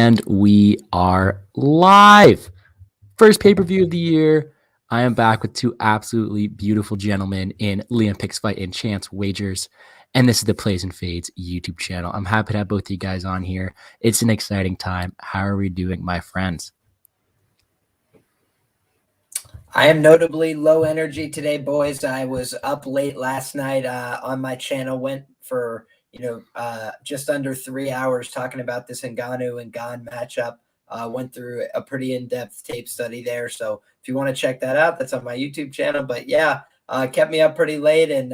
And we are live. First pay-per-view of the year. I am back with two absolutely beautiful gentlemen in LiamPicksFights and ChanceWagers. And this is the Plays and Fades YouTube channel. I'm happy to have both of you guys on here. It's an exciting time. How are we doing, my friends? I am notably low energy today, boys. I was up late last night on my channel, went for just under 3 hours talking about this Ngannou and Gane matchup. Went through a pretty in-depth tape study there. So if you want to check that out, that's on my YouTube channel. But yeah, kept me up pretty late. And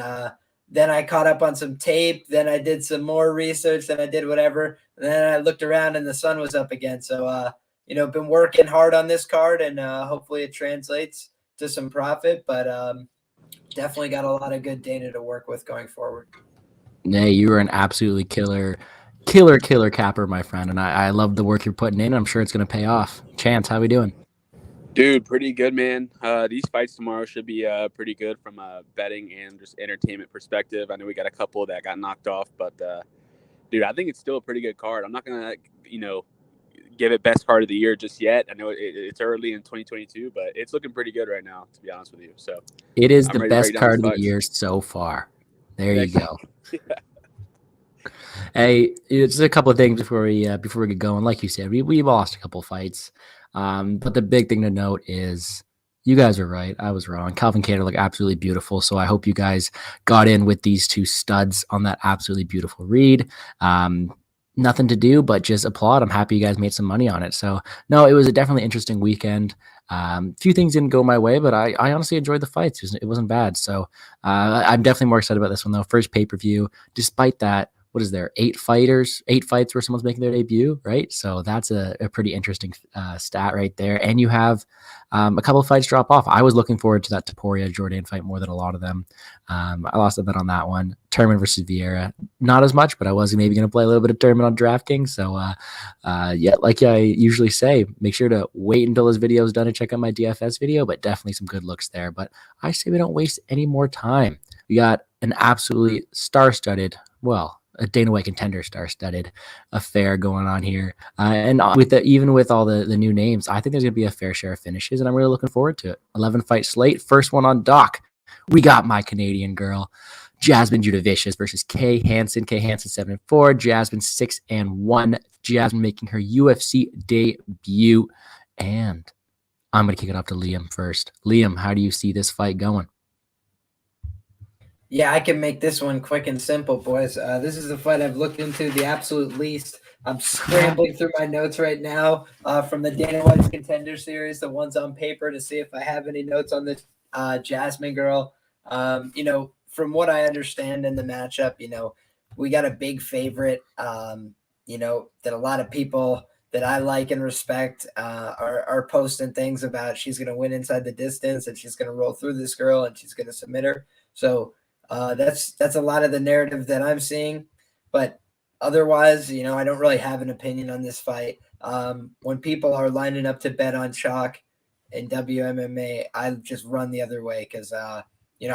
then I caught up on some tape. Then I did some more research. Then I did whatever. And then I looked around and the sun was up again. So, been working hard on this card, and hopefully it translates to some profit. But definitely got a lot of good data to work with going forward. Nay, you are an absolutely killer capper, my friend, and I love the work you're putting in. I'm sure it's going to pay off. Chance, how we doing? Dude, pretty good, man. These fights tomorrow should be pretty good from a betting and just entertainment perspective. I know we got a couple that got knocked off, but dude, I think it's still a pretty good card. I'm not going to, give it best card of the year just yet. I know it's early in 2022, but it's looking pretty good right now, to be honest with you. So it is the best card of the year so far. There you go. Yeah. Hey, just a couple of things before we get going. Like you said, we lost a couple fights, but the big thing to note is you guys are right. I was wrong. Calvin Kattar looked absolutely beautiful, so I hope you guys got in with these two studs on that absolutely beautiful read. Nothing to do but just applaud. I'm happy you guys made some money on it. So no, it was a definitely interesting weekend. Few things didn't go my way, but I honestly enjoyed the fights. It wasn't bad. So I'm definitely more excited about this one though. First pay-per-view. Despite that, what is there? 8 fights where someone's making their debut, right? So that's a pretty interesting stat right there. And you have a couple of fights drop off. I was looking forward to that Topuria Jordan fight more than a lot of them. I lost a bet on that one. Turman versus Vieira, not as much, but I was maybe going to play a little bit of Turman on DraftKings. So yeah, like I usually say, make sure to wait until this video is done and check out my DFS video, but definitely some good looks there. But I say we don't waste any more time. We got an absolutely star-studded, a Dana White contender star-studded affair going on here. And even with all the new names, I think there's going to be a fair share of finishes, and I'm really looking forward to it. 11-fight slate. First one on dock. We got my Canadian girl, Jasmine Judavicius versus Kay Hansen. Kay Hansen 7-4, Jasmine 6-1. Jasmine making her UFC debut. And I'm going to kick it off to Liam first. Liam, how do you see this fight going? Yeah, I can make this one quick and simple, boys. This is a fight I've looked into the absolute least. I'm scrambling through my notes right now from the Dana White's Contender Series, the ones on paper, to see if I have any notes on this Jasmine girl. From what I understand in the matchup, we got a big favorite, that a lot of people that I like and respect are posting things about. She's going to win inside the distance, and she's going to roll through this girl, and she's going to submit her. So that's a lot of the narrative that I'm seeing, but otherwise, I don't really have an opinion on this fight. When people are lining up to bet on chalk in WMMA, I just run the other way because, I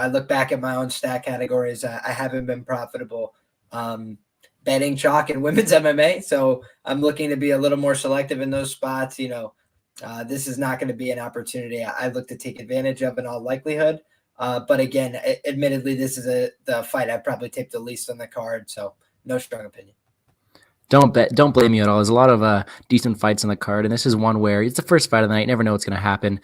look back at my own stat categories. I haven't been profitable betting chalk in women's MMA, so I'm looking to be a little more selective in those spots. This is not going to be an opportunity I look to take advantage of in all likelihood. But again, admittedly, this is the fight I probably take the least on the card, so no strong opinion. Don't blame me at all. There's a lot of decent fights on the card, and this is one where it's the first fight of the night. You never know what's going to happen.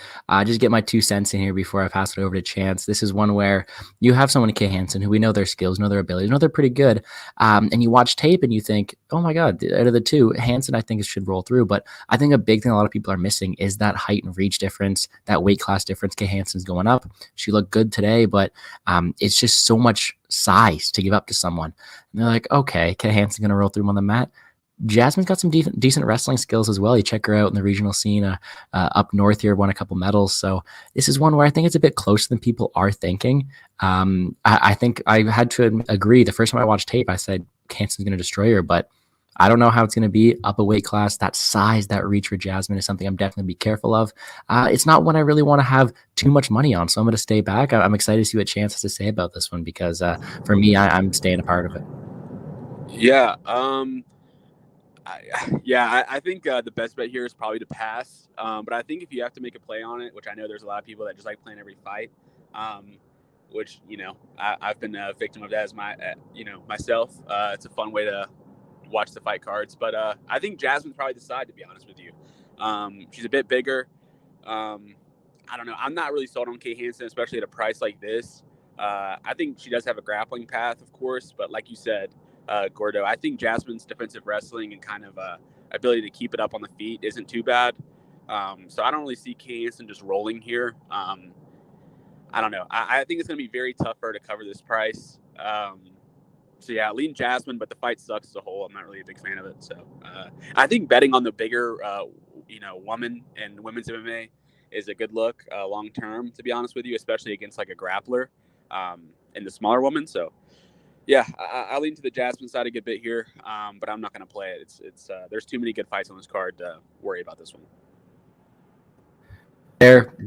Just get my 2 cents in here before I pass it over to Chance. This is one where you have someone like Kay Hansen, who we know their skills, know their abilities, know they're pretty good, and you watch tape and you think, oh my God, out of the two, Hansen I think should roll through. But I think a big thing a lot of people are missing is that height and reach difference, that weight class difference. Kay Hansen's going up. She looked good today, but it's just so much size to give up to someone. And they're like, okay, Kay Hansen's going to roll through him on the mat. Jasmine's got some decent wrestling skills as well. You check her out in the regional scene up north here, won a couple medals. So this is one where I think it's a bit closer than people are thinking. I think I had to agree. The first time I watched tape, I said Hansen's going to destroy her, but I don't know how it's going to be up a weight class. That size, that reach for Jasmine is something I'm definitely be careful of. It's not one I really want to have too much money on, so I'm going to stay back. I'm excited to see what Chance has to say about this one because for me, I'm staying a part of it. Yeah. I think the best bet here is probably to pass. But I think if you have to make a play on it, which I know there's a lot of people that just like playing every fight, which, I've been a victim of that as myself. It's a fun way to watch the fight cards. But I think Jasmine's probably the side, to be honest with you. She's a bit bigger. I don't know. I'm not really sold on Kay Hansen, especially at a price like this. I think she does have a grappling path, of course. But like you said, Gordo, I think Jasmine's defensive wrestling and kind of ability to keep it up on the feet isn't too bad. So I don't really see Kay Hansen just rolling here. I don't know. I think it's going to be very tough for her to cover this price. So yeah, lean Jasmine, but the fight sucks as a whole. I'm not really a big fan of it. So I think betting on the bigger, woman and women's MMA is a good look long term, to be honest with you, especially against like a grappler and the smaller woman. So yeah, I lean to the Jasmine side a good bit here, but I'm not going to play it. It's there's too many good fights on this card to worry about this one.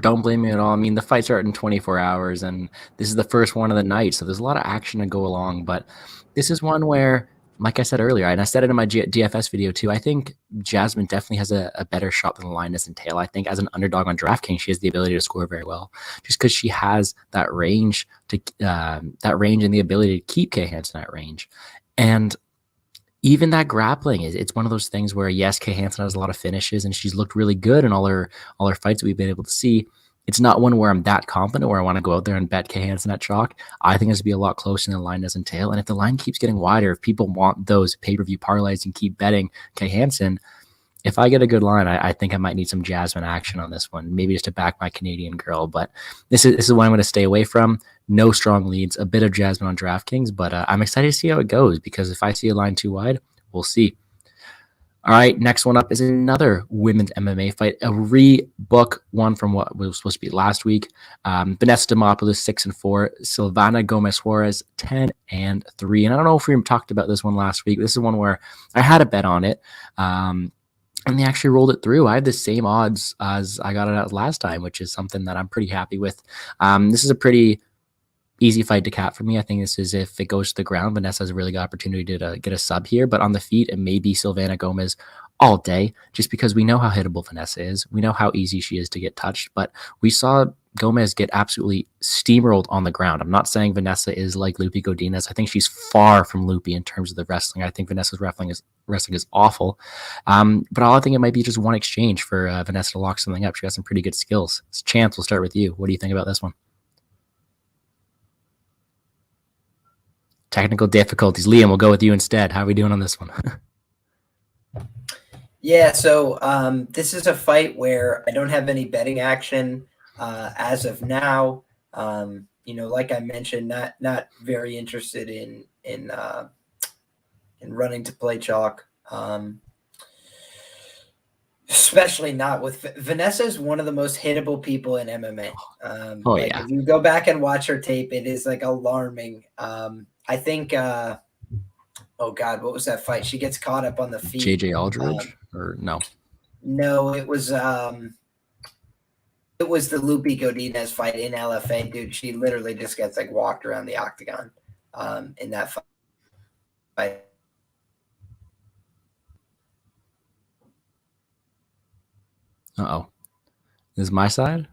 Don't blame me at all. I mean, the fights are in 24 hours, and this is the first one of the night, so there's a lot of action to go along. But this is one where, like I said earlier, and I said it in my DFS video too, I think Jasmine definitely has a better shot than Lioness and Tail. I think as an underdog on DraftKings, she has the ability to score very well, just because she has that range and the ability to keep Kay Hansen at range. And even that grappling it's one of those things where, yes, Kay Hansen has a lot of finishes and she's looked really good in all her fights that we've been able to see. It's not one where I'm that confident where I want to go out there and bet Kay Hansen at chalk. I think it's to be a lot closer than the line doesn't tail. And if the line keeps getting wider, if people want those pay-per-view parlays and keep betting Kay Hansen, if I get a good line, I think I might need some Jasmine action on this one, maybe just to back my Canadian girl. But this is what I'm going to stay away from. No strong leads, a bit of Jasmine on DraftKings, but I'm excited to see how it goes, because if I see a line too wide, we'll see. All right, next one up is another women's MMA fight, a rebook one from what was supposed to be last week. Vanessa Demopoulos 6-4, Silvana Gomez Juarez 10-3. And I don't know if we talked about this one last week. This is one where I had a bet on it. And they actually rolled it through. I had the same odds as I got it at last time, which is something that I'm pretty happy with. This is a pretty easy fight to cap for me. I think this is, if it goes to the ground, Vanessa has a really good opportunity to get a sub here. But on the feet, it may be Silvana Gomez all day, just because we know how hittable Vanessa is. We know how easy she is to get touched. But we saw Gomez get absolutely steamrolled on the ground. I'm not saying Vanessa is like Lupi Godinez. I think she's far from Lupi in terms of the wrestling. I think Vanessa's wrestling is awful. But I think it might be just one exchange for Vanessa to lock something up. She has some pretty good skills. Chance, we'll start with you. What do you think about this one? Technical difficulties. Liam, we'll go with you instead. How are we doing on this one? Yeah, so this is a fight where I don't have any betting action as of now. Like I mentioned, not very interested in running to play chalk. Especially not with Vanessa is one of the most hittable people in MMA. If you go back and watch her tape, it is like alarming. I think, oh God, what was that fight? She gets caught up on the feet. JJ Aldridge or no? No, it was the Lupi Godinez fight in LFA, dude. She literally just gets like walked around the octagon in that fight. Uh-oh. This is my side?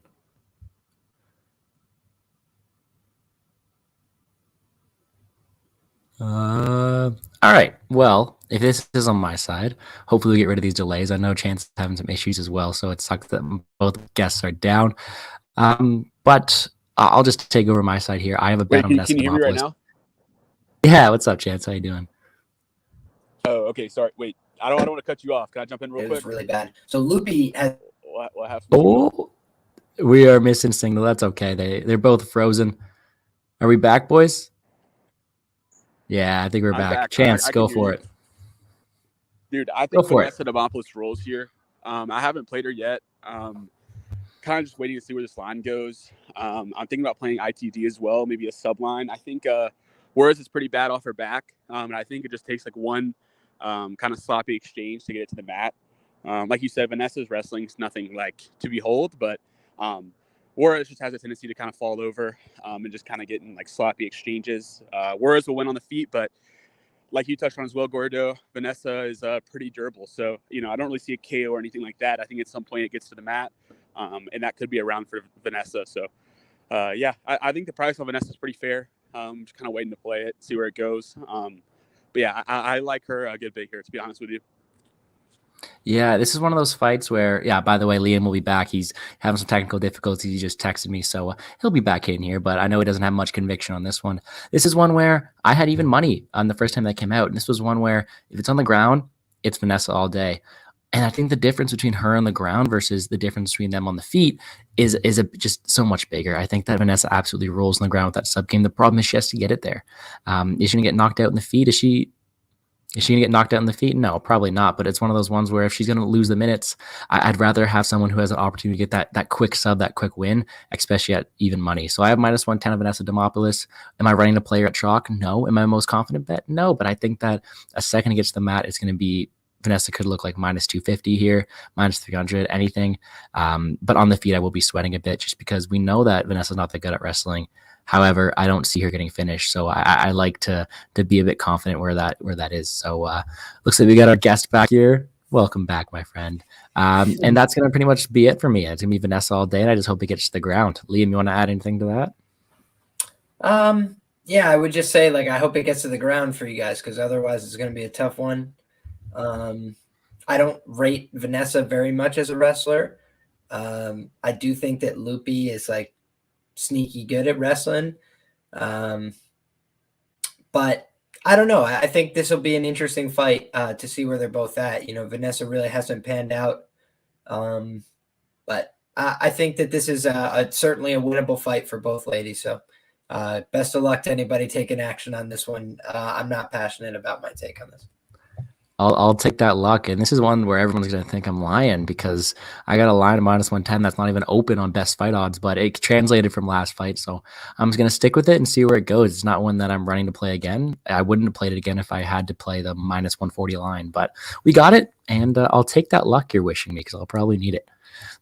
All right. Well, if this is on my side, hopefully we get rid of these delays. I know Chance is having some issues as well, so it sucks that both guests are down. But I'll just take over my side here. I have a bet on Vanessa Demopoulos. Can you hear me right now? Yeah. What's up, Chance? How you doing? Oh, okay. Sorry. Wait. I don't want to cut you off. Can I jump in real quick? It was really bad. So Lupi has. What happened? Oh, we are missing signal. That's okay. They're both frozen. Are we back, boys? Yeah, I think we're back. Chance, go for it. Dude, I think Vanessa Demopoulos rolls here. I haven't played her yet. Kind of just waiting to see where this line goes. I'm thinking about playing ITD as well, maybe a sub line. I think Juarez is pretty bad off her back, and I think it just takes like one kind of sloppy exchange to get it to the mat. Like you said, Vanessa's wrestling is nothing like to behold, but Juarez just has a tendency to kind of fall over and just kind of get in like sloppy exchanges. Juarez will win on the feet, but like you touched on as well, Gordo, Vanessa is pretty durable. So, you know, I don't really see a KO or anything like that. I think at some point it gets to the mat, and that could be a round for Vanessa. So, yeah, I think the price on Vanessa is pretty fair. Just kind of waiting to play it, see where it goes. But yeah, I like her a good bit here, to be honest with you. Yeah, this is one of those fights where, yeah, by the way, Liam will be back. He's having some technical difficulties. He just texted me, so he'll be back in here, but I know he doesn't have much conviction on this one. This is one where I had even money on the first time that came out, and this was one where if it's on the ground, it's Vanessa all day. And I think the difference between her on the ground versus the difference between them on the feet is just so much bigger. I think that Vanessa absolutely rolls on the ground with that sub game. The problem is she has to get it there. Is she going to get knocked out in the feet? Is she going to get knocked out in the feet? No, probably not. But it's one of those ones where if she's going to lose the minutes, I'd rather have someone who has an opportunity to get that quick sub, that quick win, especially at even money. So I have -110 of Vanessa Demopoulos. Am I running a player at chalk? No. Am I most confident bet? No. But I think that a second it gets to the mat, it's going to be Vanessa could look like -250 here, -300, anything. But on the feet, I will be sweating a bit just because we know that Vanessa's not that good at wrestling. However, I don't see her getting finished, so I like to be a bit confident where that is. So looks like we got our guest back here. Welcome back, my friend. And that's gonna pretty much be it for me. It's gonna be Vanessa all day, and I just hope it gets to the ground. Liam, you want to add anything to that? Yeah, I would just say like I hope it gets to the ground for you guys because otherwise it's gonna be a tough one. I don't rate Vanessa very much as a wrestler. I do think that Loopy is like sneaky good at wrestling. But I don't know. I think this will be an interesting fight to see where they're both at. You know, Vanessa really hasn't panned out. But I think that this is certainly a winnable fight for both ladies. So best of luck to anybody taking action on this one. I'm not passionate about my take on this. I'll take that luck. And this is one where everyone's going to think I'm lying because I got a line of -110 that's not even open on best fight odds, but it translated from last fight. So I'm just going to stick with it and see where it goes. It's not one that I'm running to play again. I wouldn't have played it again if I had to play the -140 line, but we got it. And I'll take that luck you're wishing me because I'll probably need it.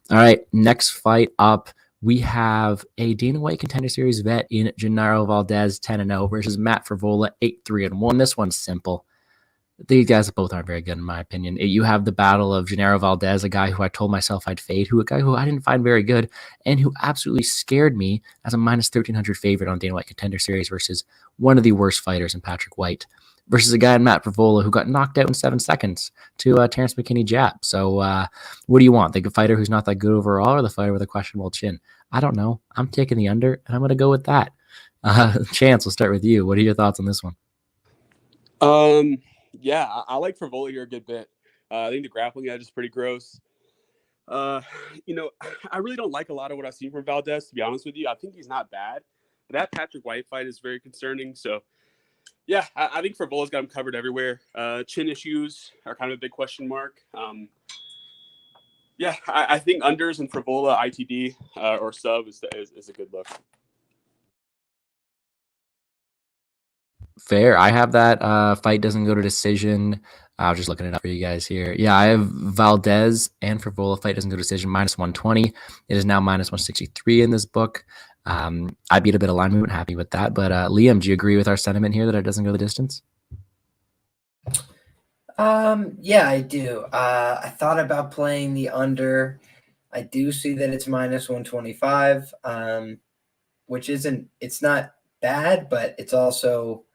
All right, next fight up. We have a Dana White Contender Series vet in Gennaro Valdez 10-0 versus Matt Frevola 8-3-1. This one's simple. These guys both aren't very good, in my opinion. You have the battle of Gennaro Valdez, a guy who I told myself I'd fade, a guy who I didn't find very good, and who absolutely scared me as a -1,300 favorite on Dana White Contender Series versus one of the worst fighters in Patrick White, versus a guy in Matt Frevola who got knocked out in 7 seconds to Terrence McKinney jab. So what do you want? The fighter who's not that good overall or the fighter with a questionable chin? I don't know. I'm taking the under, and I'm going to go with that. Chance, we'll start with you. What are your thoughts on this one? Yeah, I like Frevola here a good bit. I think the grappling edge is pretty gross. You know, I really don't like a lot of what I've seen from Valdez, to be honest with you. I think he's not bad, but that Patrick White fight is very concerning. So, yeah, I think Frevola's got him covered everywhere. Chin issues are kind of a big question mark. Yeah, I think unders and Frevola ITD or sub is a good look. Fair. I have that fight doesn't go to decision. I was just looking it up for you guys here. Yeah, I have Valdez and Frevola fight doesn't go to decision -120. It is now -163 in this book. I beat a bit of line movement, happy with that. But Liam, do you agree with our sentiment here that it doesn't go the distance? Yeah, I do. I thought about playing the under. I do see that it's -125, which it's not bad, but it's also,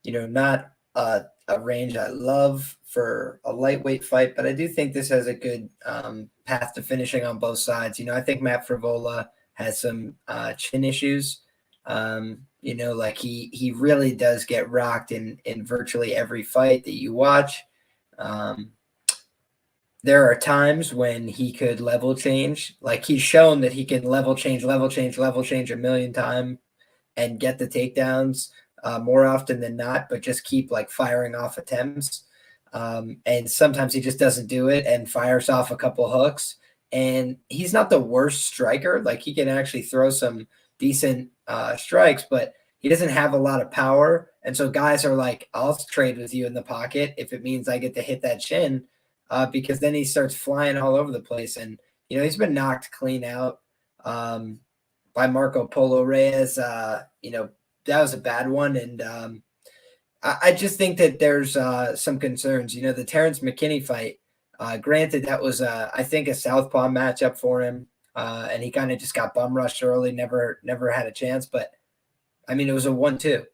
you know, not a range I love for a lightweight fight, but I do think this has a good path to finishing on both sides. You know, I think Matt Frevola has some chin issues. You know, like he really does get rocked in virtually every fight that you watch. There are times when he could level change. Like he's shown that he can level change a million times and get the takedowns more often than not, but just keep like firing off attempts. And sometimes he just doesn't do it and fires off a couple hooks. And he's not the worst striker. Like he can actually throw some decent strikes, but he doesn't have a lot of power. And so guys are like, I'll trade with you in the pocket if it means I get to hit that chin, because then he starts flying all over the place. And, you know, he's been knocked clean out by Marco Polo Reyes. You know, that was a bad one. And I just think that there's some concerns. You know, the Terrence McKinney fight, granted, that was, I think, a southpaw matchup for him, and he kind of just got bum rushed early, never had a chance. But, I mean, it was a 1-2.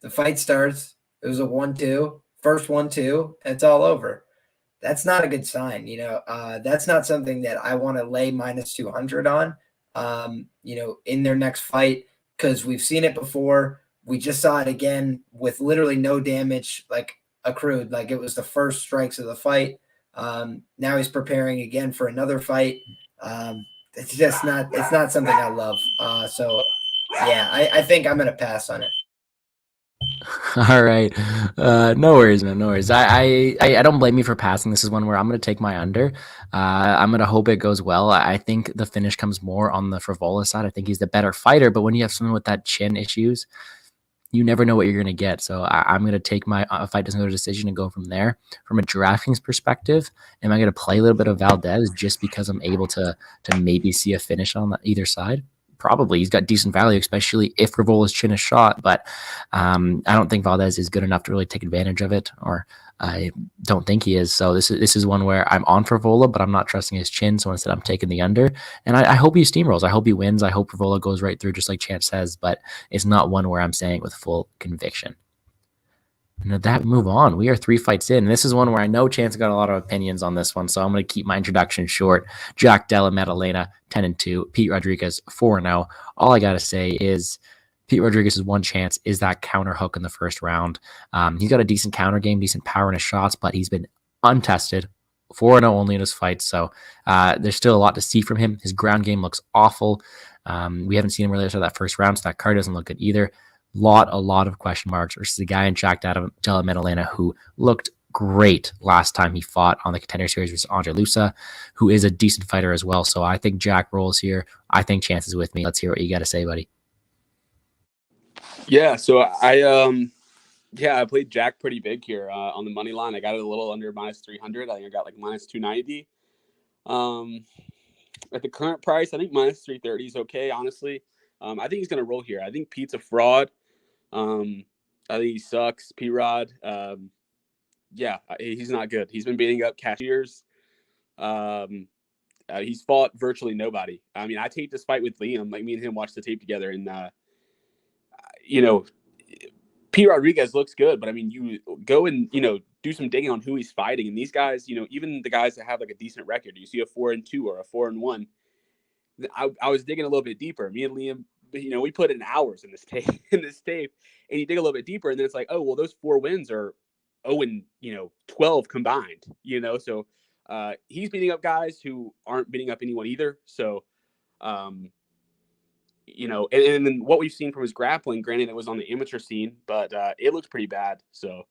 The fight starts. It was a 1-2, first 1-2, and it's all over. That's not a good sign. You know, that's not something that I want to lay minus 200 on, you know, in their next fight, because we've seen it before. We just saw it again with literally no damage like accrued. Like it was the first strikes of the fight. Now he's preparing again for another fight. It's just not, it's not something I love. So yeah, I think I'm going to pass on it. All right. No worries, man. No worries. I don't blame you for passing. This is one where I'm going to take my under. I'm going to hope it goes well. I think the finish comes more on the Frivola side. I think he's the better fighter, but when you have someone with that chin issues, you never know what you're going to get. So I'm going to take my fight doesn't go to decision and go from there. From a DraftKings perspective, am I going to play a little bit of Valdez just because I'm able to maybe see a finish on either side? Probably. He's got decent value, especially if Rivola's chin is shot, but I don't think Valdez is good enough to really take advantage of it, or I don't think he is. So this is one where I'm on Frivola, but I'm not trusting his chin, so instead I'm taking the under, and I hope he steamrolls. I hope he wins. I hope Frivola goes right through, just like Chance says, but it's not one where I'm saying with full conviction. And with that, move on. We are 3 fights in. This is one where I know Chance got a lot of opinions on this one, so I'm going to keep my introduction short. Jack Della Maddalena, 10-2. Pete Rodriguez, 4-0. All I got to say is Pete Rodriguez's one chance is that counter hook in the first round. He's got a decent counter game, decent power in his shots, but he's been untested. 4-0 only in his fights, so there's still a lot to see from him. His ground game looks awful. We haven't seen him really after that first round, so that card doesn't look good either. A lot of question marks versus the guy in Jack Della Maddalena who looked great last time he fought on the Contender Series versus Andre Lusa, who is a decent fighter as well. So I think Jack rolls here. I think Chance is with me. Let's hear what you got to say, buddy. Yeah, so I played Jack pretty big here on the money line. I got it a little under minus 300. I think I got like minus 290. At the current price, I think minus 330 is okay, honestly. I think he's going to roll here. I think Pete's a fraud. I think he sucks. P-Rod. He's not good. He's been beating up cashiers. He's fought virtually nobody. I mean, I taped this fight with Liam. Like, me and him watched the tape together, and P. Rodriguez looks good, but I mean, you go and do some digging on who he's fighting, and these guys, even the guys that have like a decent record, you see a 4-2 or a 4-1. I was digging a little bit deeper. Me and Liam, we put in hours in this tape, and you dig a little bit deeper, and then it's like, oh well, those 4 wins are 0-12 combined. So he's beating up guys who aren't beating up anyone either. So. And then what we've seen from his grappling, granted it was on the amateur scene, but it looks pretty bad. So,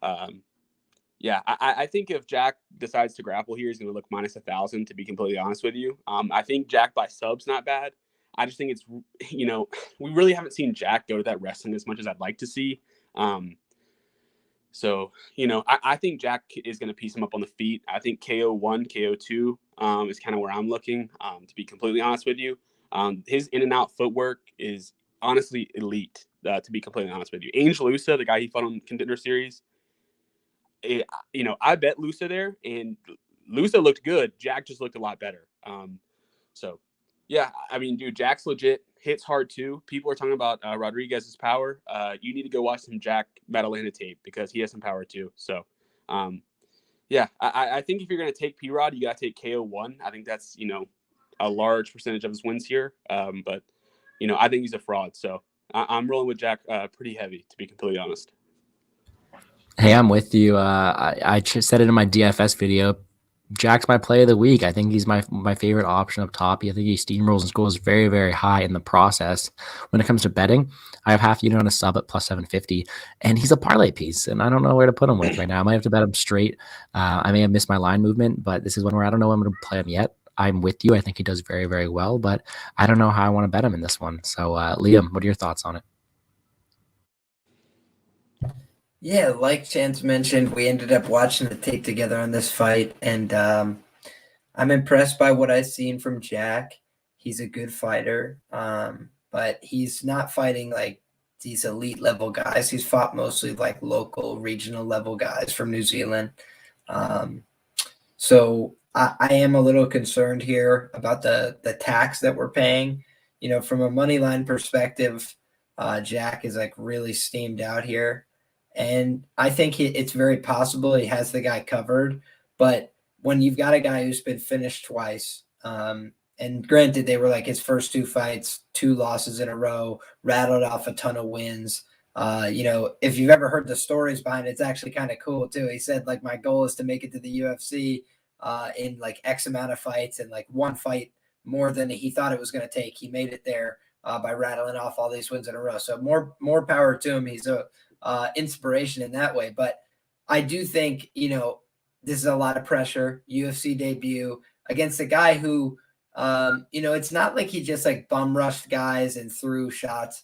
I think if Jack decides to grapple here, he's going to look minus 1,000, to be completely honest with you. I think Jack by sub's not bad. I just think it's, we really haven't seen Jack go to that wrestling as much as I'd like to see. I think Jack is going to piece him up on the feet. I think KO1, KO2 is kind of where I'm looking, to be completely honest with you. His in and out footwork is honestly elite, to be completely honest with you. Angel Lusa, the guy he fought on Contender Series, I bet Lusa there, and Lusa looked good. Jack just looked a lot better. I mean, dude, Jack's legit. Hits hard too. People are talking about Rodriguez's power. You need to go watch some Jack Maddalena tape because he has some power too. So, I think if you're going to take P-Rod, you got to take KO1. I think that's, a large percentage of his wins here. But I think he's a fraud. So I'm rolling with Jack pretty heavy, to be completely honest. Hey, I'm with you. I said it in my DFS video. Jack's my play of the week. I think he's my favorite option up top. I think he steamrolls and scores very, very high in the process. When it comes to betting, I have half unit on a sub at plus 750, and he's a parlay piece, and I don't know where to put him with right now. I might have to bet him straight. I may have missed my line movement, but this is one where I don't know I'm going to play him yet. I'm with you. I think he does very, very well, but I don't know how I want to bet him in this one. So, Liam, what are your thoughts on it? Yeah, like Chance mentioned, we ended up watching the tape together on this fight, and I'm impressed by what I've seen from Jack. He's a good fighter, but he's not fighting like these elite level guys. He's fought mostly like local, regional level guys from New Zealand. So I am a little concerned here about the tax that we're paying. You know, from a money line perspective, Jack is like really steamed out here. And I think it's very possible he has the guy covered. But when you've got a guy who's been finished twice, and granted, they were like his first 2 fights, 2 losses in a row, rattled off a ton of wins. You know, if you've ever heard the stories behind it, it's actually kind of cool too. He said, like, my goal is to make it to the UFC in like X amount of fights, and like 1 fight more than he thought it was going to take. He made it there by rattling off all these wins in a row. So more power to him. He's a inspiration in that way. But I do think, you know, this is a lot of pressure. UFC debut against a guy who, you know, it's not like he just like bum rushed guys and threw shots.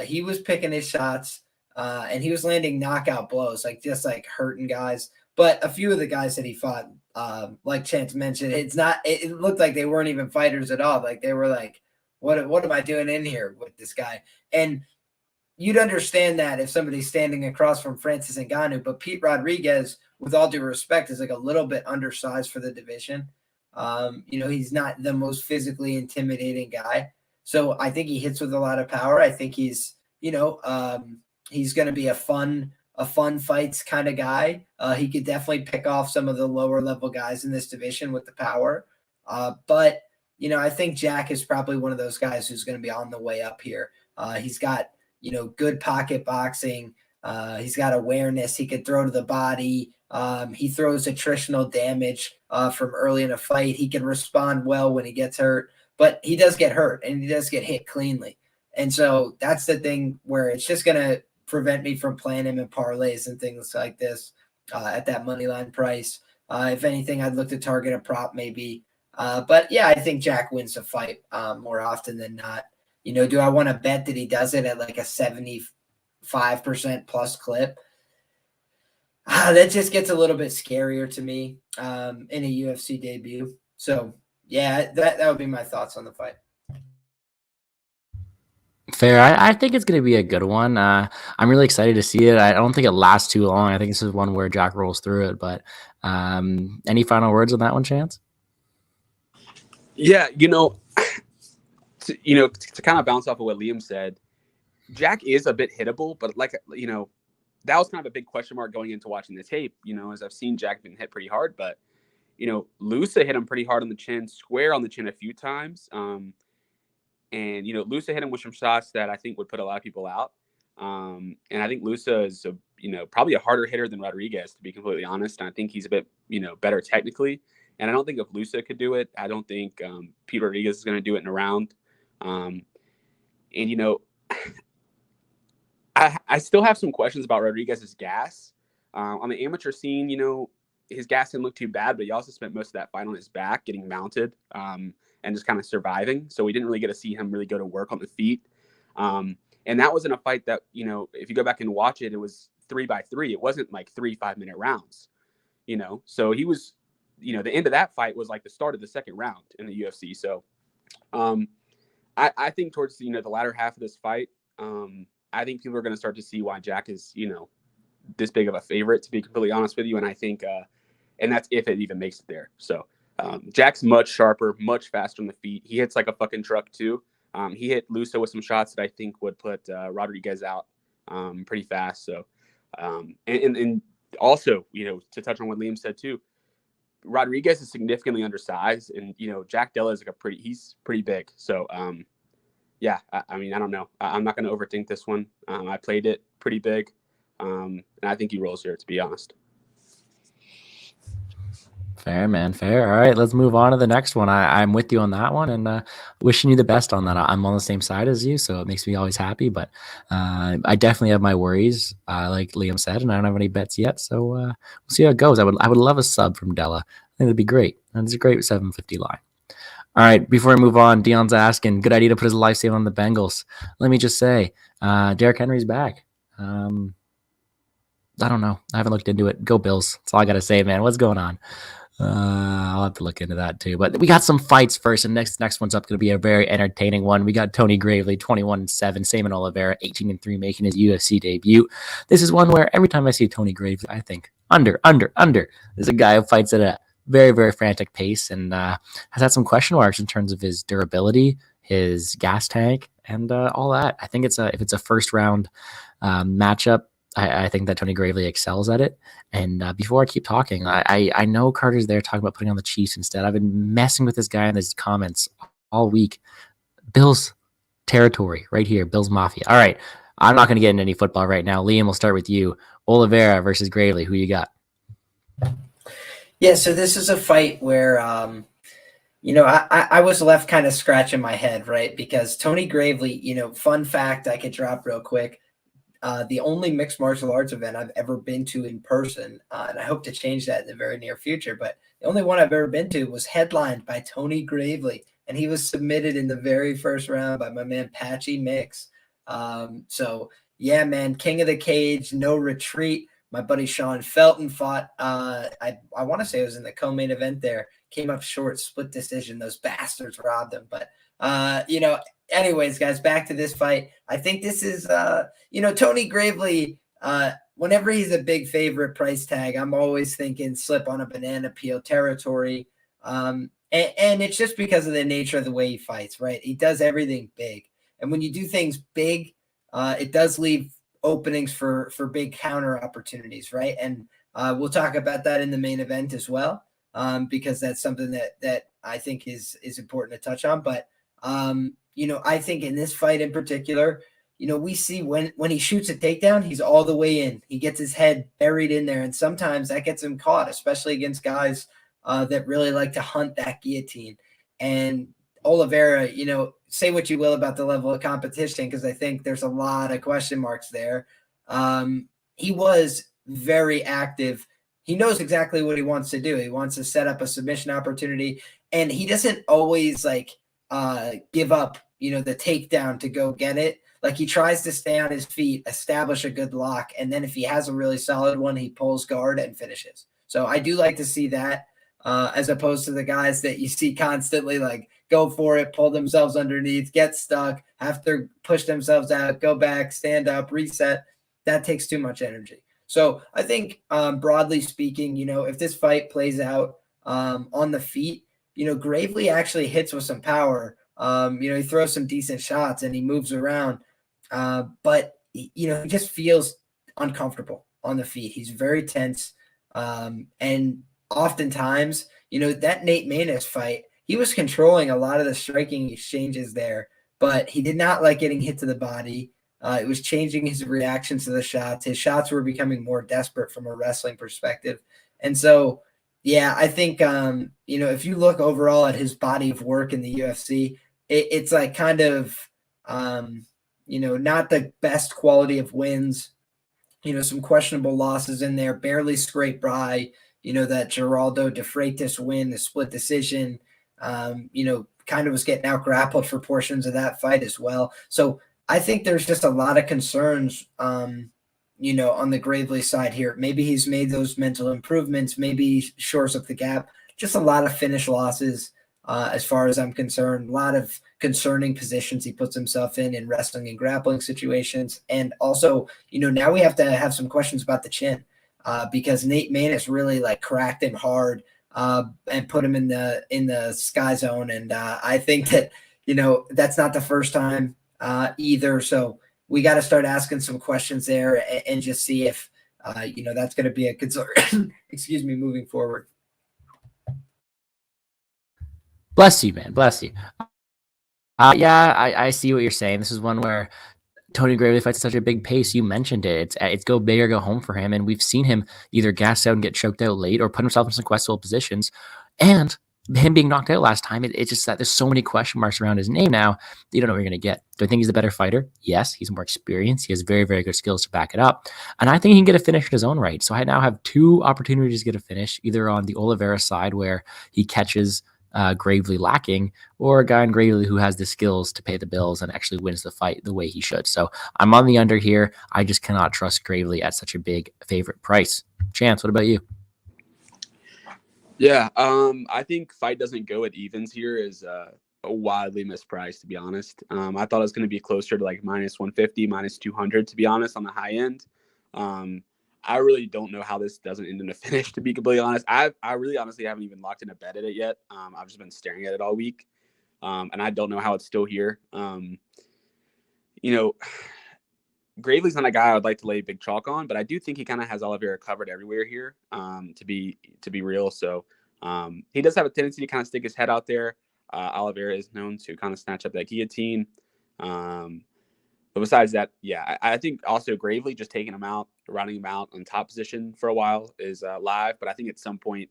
He was picking his shots and he was landing knockout blows, like just like hurting guys. But a few of the guys that he fought, like Chance mentioned, it looked like they weren't even fighters at all. Like they were like, what am I doing in here with this guy? And you'd understand that if somebody's standing across from Francis Ngannou, but Pete Rodriguez, with all due respect, is like a little bit undersized for the division. You know, he's not the most physically intimidating guy. So I think he hits with a lot of power. I think he's, you know, he's going to be a fun fights kind of guy. He could definitely pick off some of the lower level guys in this division with the power. But, you know, I think Jack is probably one of those guys who's going to be on the way up here. He's got, you know, good pocket boxing. He's got awareness. He could throw to the body. He throws attritional damage from early in a fight. He can respond well when he gets hurt, but he does get hurt and he does get hit cleanly. And so that's the thing where it's just going to prevent me from playing him in parlays and things like this at that money line price. If anything, I'd look to target a prop maybe. But yeah, I think Jack wins the fight more often than not. You know, do I want to bet that he does it at like a 75% plus clip? That just gets a little bit scarier to me in a UFC debut. So yeah, that would be my thoughts on the fight. Fair. I think it's going to be a good one. I'm really excited to see it. I don't think it lasts too long. I think this is one where Jack rolls through it. But any final words on that one, Chance? Yeah, to kind of bounce off of what Liam said, Jack is a bit hittable, but like, you know, that was kind of a big question mark going into watching the tape, you know, as I've seen Jack been hit pretty hard, but, you know, Lusa hit him pretty hard on the chin, square on the chin a few times. And, you know, Lusa hit him with some shots that I think would put a lot of people out. And I think Lusa is, probably a harder hitter than Rodriguez, to be completely honest. And I think he's a bit, better technically. And I don't think if Lusa could do it, I don't think Pete Rodriguez is going to do it in a round. And, you know, I still have some questions about Rodriguez's gas. On the amateur scene, you know, his gas didn't look too bad, but he also spent most of that fight on his back getting mounted and just kind of surviving. So we didn't really get to see him really go to work on the feet. And that was in a fight that, you know, if you go back and watch it, it was 3-by-3. It wasn't like 3 5-minute rounds, you know. So he was, you know, the end of that fight was like the start of the second round in the UFC. So I think towards, the latter half of this fight, I think people are going to start to see why Jack is, this big of a favorite, to be completely honest with you. And I think, and that's if it even makes it there. So Jack's much sharper, much faster on the feet. He hits like a fucking truck too. He hit Lusa with some shots that I think would put Rodriguez out pretty fast. So, and also, to touch on what Liam said too, Rodriguez is significantly undersized, and Jack Della is like he's pretty big. So yeah, I mean, I don't know. I'm not going to overthink this one. I played it pretty big, and I think he rolls here, to be honest. Fair, man. Fair. All right, let's move on to the next one. I'm with you on that one, and wishing you the best on that. I'm on the same side as you, so it makes me always happy. But I definitely have my worries, like Liam said, and I don't have any bets yet. So we'll see how it goes. I would love a sub from Della. I think that'd be great. And it's a great 750 line. All right, before I move on, Dion's asking, good idea to put his life save on the Bengals. Let me just say, Derrick Henry's back. I don't know. I haven't looked into it. Go Bills. That's all I got to say, man. What's going on? I'll have to look into that too. But we got some fights first, and next one's up going to be a very entertaining one. We got Tony Gravely, 21-7, Saman Oliveira, 18-3, making his UFC debut. This is one where every time I see Tony Gravely, I think under. There's a guy who fights at a very, very frantic pace and has had some question marks in terms of his durability, his gas tank, and all that. I think if it's a first round matchup, I think that Tony Gravely excels at it. And before I keep talking, I know Carter's there talking about putting on the Chiefs instead. I've been messing with this guy in his comments all week. Bills territory right here, Bills Mafia. All right, I'm not going to get into any football right now. Liam, we'll start with you. Oliveira versus Gravely. Who you got? Yeah, so this is a fight where, I was left kind of scratching my head, right? Because Tony Gravely, fun fact I could drop real quick. The only mixed martial arts event I've ever been to in person, and I hope to change that in the very near future, but the only one I've ever been to was headlined by Tony Gravely, and he was submitted in the very first round by my man Patchy Mix. So yeah, man, king of the cage, no retreat. My buddy Sean Felton fought, I want to say it was in the co-main event there, came up short, split decision. Those bastards robbed him. But, anyways, guys, back to this fight. I think this is, Tony Gravely, whenever he's a big favorite price tag, I'm always thinking slip on a banana peel territory. And it's just because of the nature of the way he fights, right? He does everything big. And when you do things big, it does leave openings for big counter opportunities, right? And we'll talk about that in the main event as well, because that's something that I think is important to touch on. But I think in this fight in particular, we see when he shoots a takedown, he's all the way in. He gets his head buried in there, and sometimes that gets him caught, especially against guys that really like to hunt that guillotine. And Oliveira, say what you will about the level of competition, because I think there's a lot of question marks there. He was very active. He knows exactly what he wants to do. He wants to set up a submission opportunity, and he doesn't always give up, the takedown to go get it. Like, he tries to stay on his feet, establish a good lock, and then if he has a really solid one, he pulls guard and finishes. So I do like to see that, as opposed to the guys that you see constantly go for it, pull themselves underneath, get stuck, have to push themselves out, go back, stand up, reset. That takes too much energy. So I think, broadly speaking, if this fight plays out on the feet, Gravely actually hits with some power. He throws some decent shots and he moves around. But, he just feels uncomfortable on the feet. He's very tense. And oftentimes, that Nate Maness fight, he was controlling a lot of the striking exchanges there, but he did not like getting hit to the body. It was changing his reactions to the shots. His shots were becoming more desperate from a wrestling perspective. And so, yeah, I think, if you look overall at his body of work in the UFC, it's kind of, not the best quality of wins, some questionable losses in there, barely scraped by, that Geraldo de Freitas win, the split decision, kind of was getting out grappled for portions of that fight as well. So I think there's just a lot of concerns, on the Gravely side here. Maybe he's made those mental improvements. Maybe he shores up the gap. Just a lot of finish losses, as far as I'm concerned. A lot of concerning positions he puts himself in wrestling and grappling situations. And also, now we have to have some questions about the chin, because Nate Maness really cracked him hard, and put him in the sky zone. And I think that, that's not the first time either. So we got to start asking some questions there and just see if, that's going to be a concern, excuse me, moving forward. Bless you, man. Bless you. I see what you're saying. This is one where Tony Gravely fights at such a big pace. You mentioned it. It's go big or go home for him. And we've seen him either gas out and get choked out late or put himself in some questionable positions. And him being knocked out last time, it's just that there's so many question marks around his name now. You don't know what you're going to get. Do I think he's a better fighter? Yes, he's more experienced. He has very, very good skills to back it up. And I think he can get a finish in his own right. So I now have two opportunities to get a finish, either on the Oliveira side where he catches Gravely lacking, or a guy in Gravely who has the skills to pay the bills and actually wins the fight the way he should. So I'm on the under here. I just cannot trust Gravely at such a big favorite price. Chance, what about you? Yeah, I think fight doesn't go at evens here is a wildly mispriced, to be honest. I thought it was going to be closer to like minus 150, minus 200, to be honest, on the high end. I really don't know how this doesn't end in a finish, to be completely honest. I really honestly haven't even locked in a bet at it yet. I've just been staring at it all week, and I don't know how it's still here. You know, Gravely's not a guy I would like to lay big chalk on, but I do think he kind of has Oliveira covered everywhere here, to be real. So he does have a tendency to kind of stick his head out there. Oliveira is known to kind of snatch up that guillotine. But besides that, yeah, I think also Gravely just taking him out, running him out on top position for a while is live. But I think at some point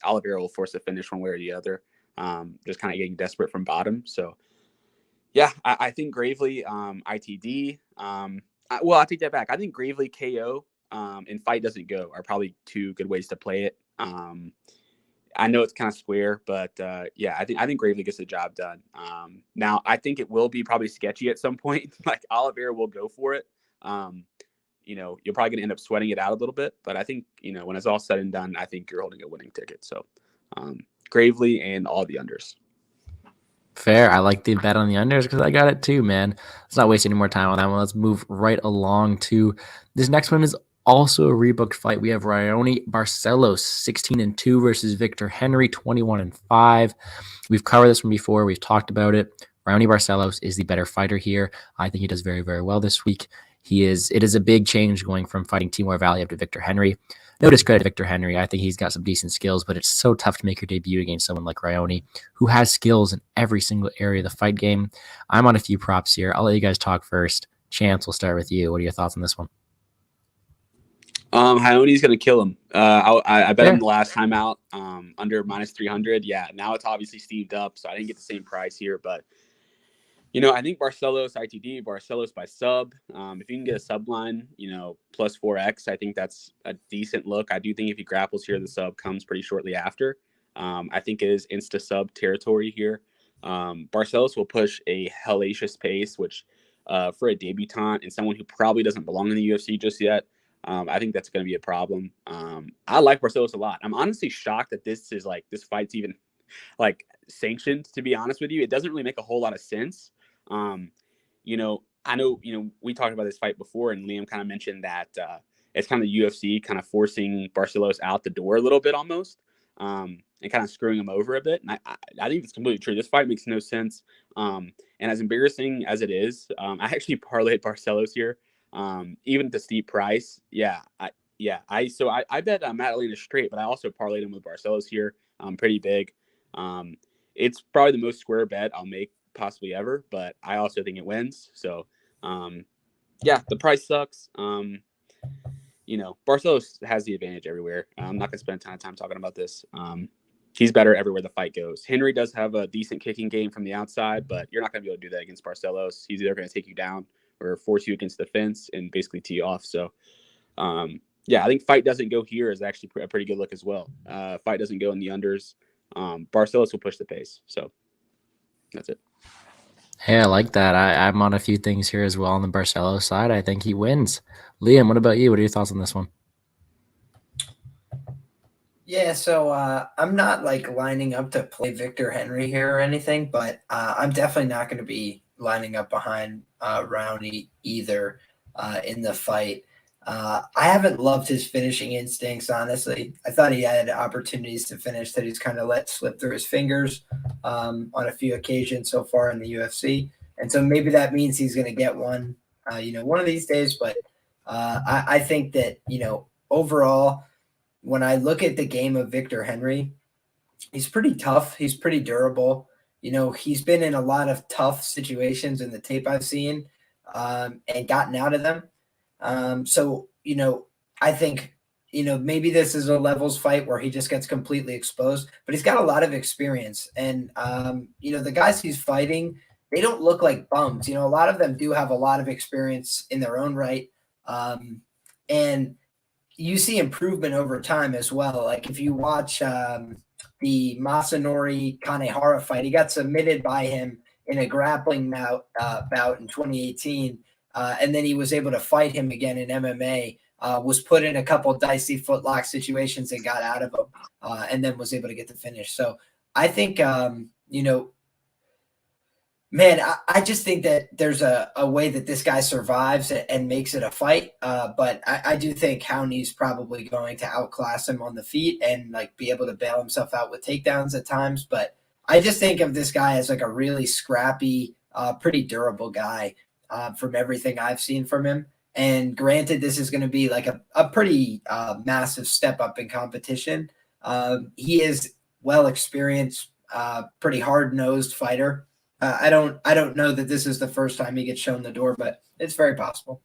Oliveira will force a finish one way or the other, just kind of getting desperate from bottom. So yeah, I think Gravely, ITD. Well, I'll take that back. I think Gravely, KO, and fight doesn't go are probably two good ways to play it. I know it's kind of square, but yeah, I think Gravely gets the job done. Now, I think it will be probably sketchy at some point. Like Oliveira will go for it. You're probably going to end up sweating it out a little bit, but I think when it's all said and done, I think you're holding a winning ticket. So Gravely and all the unders. Fair. I like the bet on the unders because I got it too, man. Let's not waste any more time on that one. Let's move right along to this next one is also a rebooked fight. We have Raoni Barcelos, 16-2 versus Victor Henry, 21-5. We've covered this one before. We've talked about it. Raoni Barcelos is the better fighter here. I think he does very, very well this week. It is a big change going from fighting Timur Valiev to Victor Henry. No discredit to Victor Henry. I think he's got some decent skills, but it's so tough to make your debut against someone like Raoni, who has skills in every single area of the fight game. I'm on a few props here. I'll let you guys talk first. Chance, we'll start with you. What are your thoughts on this one? Raoni's going to kill him. I bet him the last time out under minus 300. Yeah, now it's obviously steamed up, so I didn't get the same price here, but I think Barcelos ITD, Barcelos by sub. If you can get a sub line, plus 4x, I think that's a decent look. I do think if he grapples here, the sub comes pretty shortly after. I think it is insta sub territory here. Barcelos will push a hellacious pace, which for a debutant and someone who probably doesn't belong in the UFC just yet, I think that's going to be a problem. I like Barcelos a lot. I'm honestly shocked that this fight's even sanctioned, to be honest with you. It doesn't really make a whole lot of sense. I know, we talked about this fight before, and Liam kind of mentioned that it's kind of the UFC kind of forcing Barcelos out the door a little bit almost, and kind of screwing him over a bit. And I think it's completely true. This fight makes no sense. And as embarrassing as it is, I actually parlayed Barcelos here, even at the steep price. I bet Madalena straight, but I also parlayed him with Barcelos here, pretty big. It's probably the most square bet I'll make possibly ever, but I also think it wins. So, the price sucks. Barcelos has the advantage everywhere. I'm not going to spend a ton of time talking about this. He's better everywhere the fight goes. Henry does have a decent kicking game from the outside, but you're not going to be able to do that against Barcelos. He's either going to take you down or force you against the fence and basically tee you off. So, I think fight doesn't go here is actually a pretty good look as well. Fight doesn't go in the unders. Barcelos will push the pace. So that's it. Hey, I like that. I'm on a few things here as well on the Barcelos side. I think he wins. Liam, what about you? What are your thoughts on this one? Yeah, so I'm not lining up to play Victor Henry here or anything, but I'm definitely not going to be lining up behind Raoni either in the fight. I haven't loved his finishing instincts, honestly. I thought he had opportunities to finish that he's kind of let slip through his fingers on a few occasions so far in the UFC. And so maybe that means he's going to get one, one of these days. But I think that, overall, when I look at the game of Victor Henry, he's pretty tough. He's pretty durable. He's been in a lot of tough situations in the tape I've seen and gotten out of them. I think, maybe this is a levels fight where he just gets completely exposed, but he's got a lot of experience. And, the guys he's fighting, they don't look like bums. A lot of them do have a lot of experience in their own right. And you see improvement over time as well. Like if you watch the Masanori Kanehara fight, he got submitted by him in a grappling bout in 2018. And then he was able to fight him again in MMA was put in a couple dicey footlock situations and got out of them, and then was able to get the finish. So I think, man, I just think that there's a way that this guy survives and makes it a fight. But I do think Howney's probably going to outclass him on the feet and like be able to bail himself out with takedowns at times. But I just think of this guy as like a really scrappy, pretty durable guy from everything I've seen from him. And granted, this is going to be like a pretty massive step up in competition. He is well experienced, pretty hard nosed fighter. I don't know that this is the first time he gets shown the door, but it's very possible.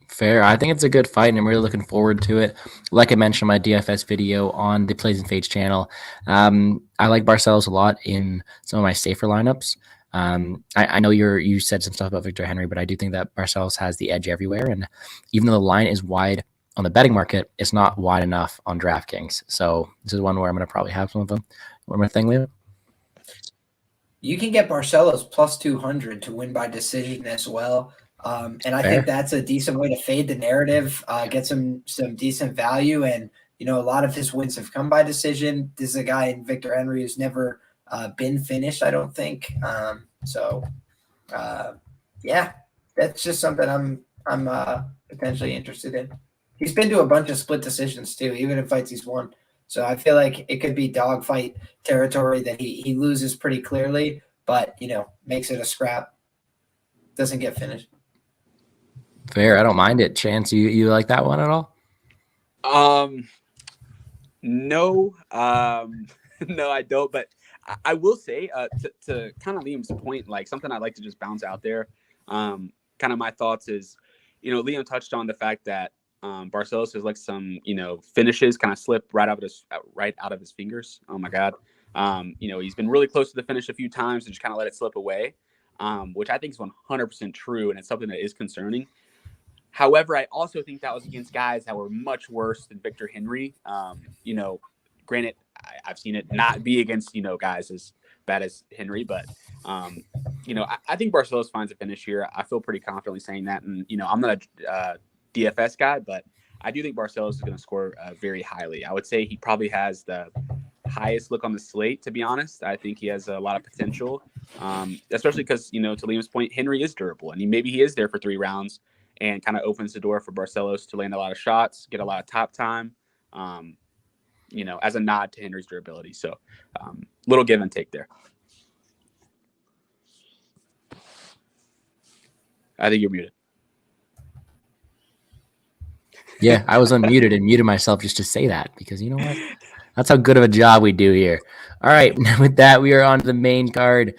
Fair. I think it's a good fight, and I'm really looking forward to it. Like I mentioned in my DFS video on the Plays and Fades channel, I like Barcelos a lot in some of my safer lineups. I know you said some stuff about Victor Henry, but I do think that Barcelos has the edge everywhere, and even though the line is wide on the betting market, it's not wide enough on DraftKings. So this is one where I'm going to probably have some of them. What am I thinking, Liam? You can get Barcelos plus 200 to win by decision as well. And I think that's a decent way to fade the narrative, get some decent value. And, a lot of his wins have come by decision. This is a guy in Victor Henry who's never been finished, I don't think. Yeah, that's just something I'm potentially interested in. He's been to a bunch of split decisions too, even in fights he's won. So I feel like it could be dogfight territory that he loses pretty clearly, but, makes it a scrap. Doesn't get finished. Fair. I don't mind it. Chance, you like that one at all? No, no, I don't. But I will say, to kind of Liam's point, like something I'd like to just bounce out there. Kind of my thoughts is, Liam touched on the fact that Barcelos has like some, finishes kind of slip right out of his fingers. Oh my God. He's been really close to the finish a few times and just kind of let it slip away, which I think is 100% true. And it's something that is concerning. However, I also think that was against guys that were much worse than Victor Henry. Granted, I've seen it not be against, guys as bad as Henry, but, I think Barcelos finds a finish here. I feel pretty confidently saying that. And, I'm not a DFS guy, but I do think Barcelos is going to score very highly. I would say he probably has the highest look on the slate, to be honest. I think he has a lot of potential, especially because, to Liam's point, Henry is durable. And maybe he is there for 3 rounds and kind of opens the door for Barcelos to land a lot of shots, get a lot of top time, as a nod to Henry's durability. So little give and take there. I think you're muted. Yeah, I was unmuted and muted myself just to say that because you know what? That's how good of a job we do here. All right, with that, we are on to the main card.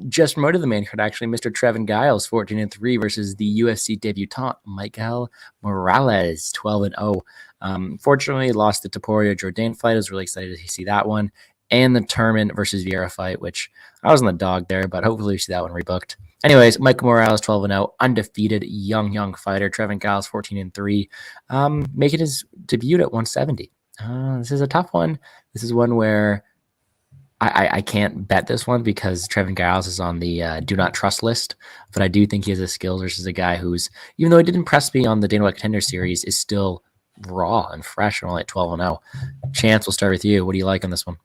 Just promoted the main card, actually, Mr. Trevin Giles, 14-3 versus the UFC debutant, Michael Morales, 12-0. Fortunately, lost the Topuria Jourdain fight. I was really excited to see that one. And the Turman versus Vieira fight, which I was on the dog there, but hopefully we see that one rebooked. Anyways, Michael Morales, 12-0, undefeated, young fighter. Trevin Giles, 14-3, making his debut at 170. This is a tough one. This is one where I can't bet this one because Trevin Giles is on the do not trust list, but I do think he has the skills versus a guy who's, even though he did impress me on the Dana White Contender Series, is still raw and fresh and only at 12-0. Chance, we'll start with you. What do you like on this one?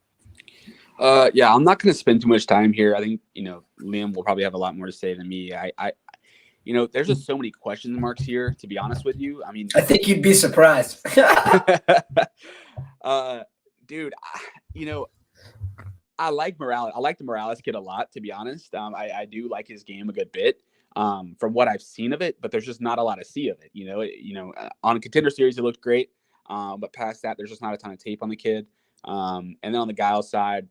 Yeah, I'm not going to spend too much time here. I think, Liam will probably have a lot more to say than me. There's just so many question marks here, to be honest with you. I mean, I think you'd be surprised. Dude, I like Morales. I like the Morales kid a lot, to be honest. I do like his game a good bit from what I've seen of it, but there's just not a lot to see of it. On a Contender Series, it looked great. But past that, there's just not a ton of tape on the kid. And then on the Giles side,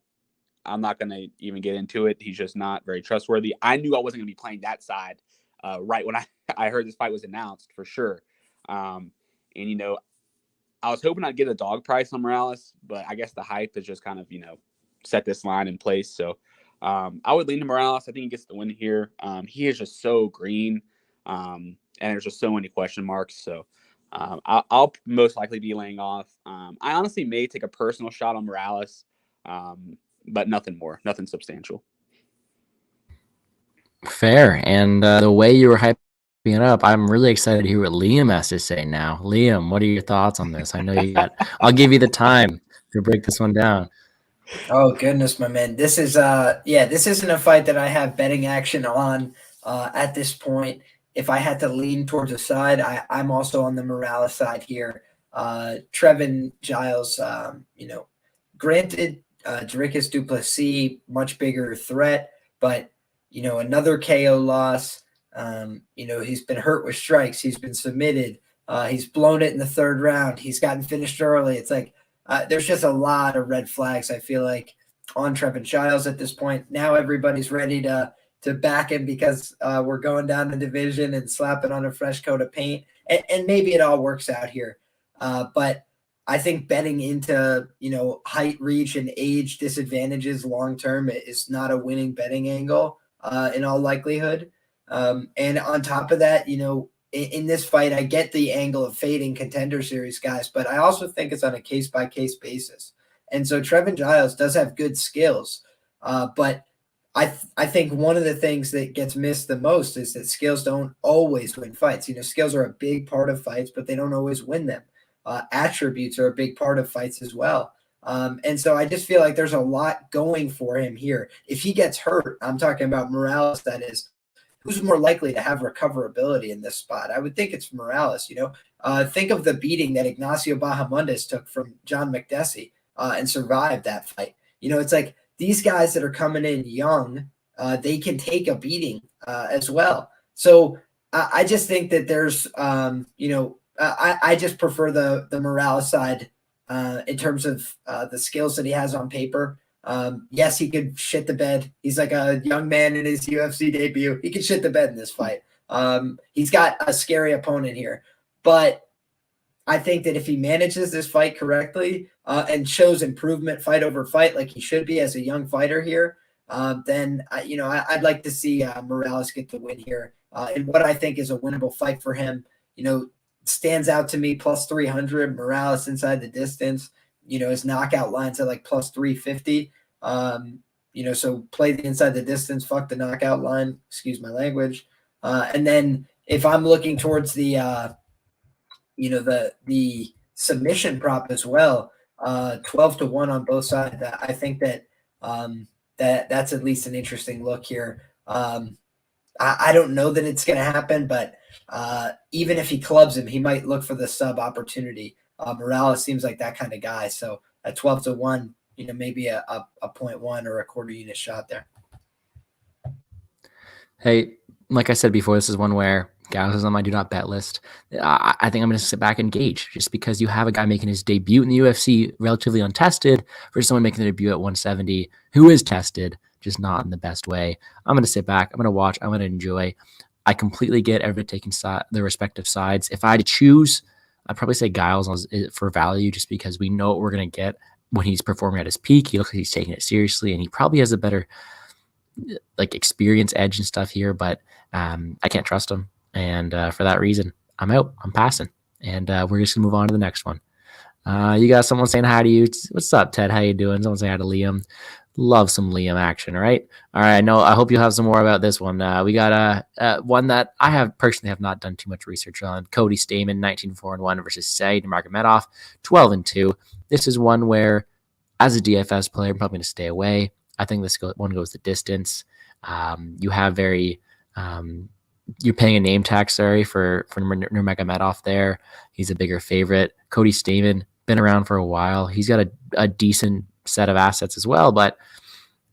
I'm not going to even get into it. He's just not very trustworthy. I knew I wasn't going to be playing that side right when I heard this fight was announced, for sure. And, I was hoping I'd get a dog price on Morales, but I guess the hype has just kind of, set this line in place. So I would lean to Morales. I think he gets the win here. He is just so green, and there's just so many question marks. So I'll most likely be laying off. I honestly may take a personal shot on Morales, but nothing more, nothing substantial. Fair. And the way you were hyping up. I'm really excited to hear what Liam has to say now. Liam, what are your thoughts on this? I know you got. I'll give you the time to break this one down. Oh goodness, my man. This is this isn't a fight that I have betting action on at this point. If I had to lean towards a side, I'm also on the Morales side here. Trevin Giles, granted, Dricus Duplessis, much bigger threat, but another KO loss. He's been hurt with strikes. He's been submitted. He's blown it in the third round. He's gotten finished early. It's like there's just a lot of red flags, I feel like, on Trevin Giles at this point. Now everybody's ready to back him because we're going down the division and slapping on a fresh coat of paint. And maybe it all works out here. But I think betting into, height, reach, and age disadvantages long-term is not a winning betting angle in all likelihood. And on top of that, in this fight, I get the angle of fading contender series guys, but I also think it's on a case-by-case basis. And so Trevin Giles does have good skills, but I think one of the things that gets missed the most is that skills don't always win fights. Skills are a big part of fights, but they don't always win them. Attributes are a big part of fights as well. And so I just feel like there's a lot going for him here. If he gets hurt, I'm talking about Morales, that is, who's more likely to have recoverability in this spot? I would think it's Morales. Think of the beating that Ignacio Bahamondes took from John McDessie and survived that fight. It's like these guys that are coming in young, they can take a beating as well. So I just think that there's, I just prefer the Morales side in terms of the skills that he has on paper. Yes, he could shit the bed. He's like a young man in his UFC debut. He could shit the bed in this fight. He's got a scary opponent here. But I think that if he manages this fight correctly and shows improvement fight over fight like he should be as a young fighter here, then, I'd like to see Morales get the win here in what I think is a winnable fight for him. Stands out to me plus 300, Morales inside the distance. His knockout line's at like plus 350. So play the inside the distance, fuck the knockout line, excuse my language. And then if I'm looking towards the submission prop as well, 12-1 on both sides, I think that that's at least an interesting look here. I don't know that it's going to happen, but even if he clubs him, he might look for the sub opportunity. Morales seems like that kind of guy. So at 12-1, maybe a 0.1 or a quarter unit shot there. Hey, like I said before, this is one where Giles is on my do not bet list. I think I'm going to sit back and gauge just because you have a guy making his debut in the UFC relatively untested versus someone making their debut at 170 who is tested, just not in the best way. I'm going to sit back. I'm going to watch. I'm going to enjoy. I completely get everybody taking their respective sides. If I had to choose, I'd probably say Giles for value just because we know what we're going to get when he's performing at his peak. He looks like he's taking it seriously, and he probably has a better experience edge and stuff here, but I can't trust him. And for that reason, I'm out. I'm passing. And we're just going to move on to the next one. You got someone saying hi to you. What's up, Ted? How you doing? Someone saying hi to Liam. Love some Liam action, right? All right, I hope you'll have some more about this one. We got one that I personally have not done too much research on. Cody Stamann, 19-4-1 versus Said Nurmagomedov, 12-2. This is one where, as a DFS player, I'm probably going to stay away. I think this one goes the distance. You have you're paying a name tag, for Nurmagomedov there. He's a bigger favorite. Cody Stamann, been around for a while. He's got a decent set of assets as well, but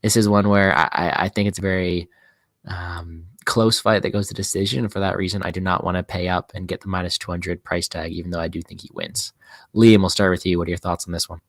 this is one where I think it's a very close fight that goes to decision. And for that reason, I do not want to pay up and get the minus 200 price tag, even though I do think he wins. Liam, we'll start with you. What are your thoughts on this one?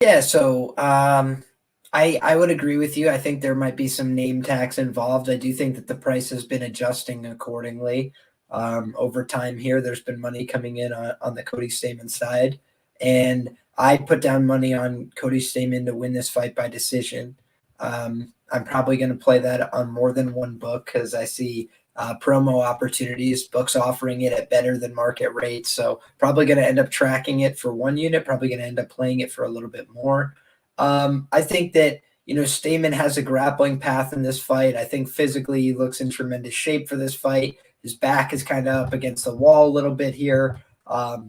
Yeah, so I would agree with you. I think there might be some name tags involved. I do think that the price has been adjusting accordingly over time here. There's been money coming in on the Cody Stamann side. And I put down money on Cody Stamann to win this fight by decision. I'm probably going to play that on more than one book because I see promo opportunities, books offering it at better than market rates. So probably going to end up tracking it for one unit, probably going to end up playing it for a little bit more. I think that, Stamen has a grappling path in this fight. I think physically he looks in tremendous shape for this fight. His back is kind of up against the wall a little bit here.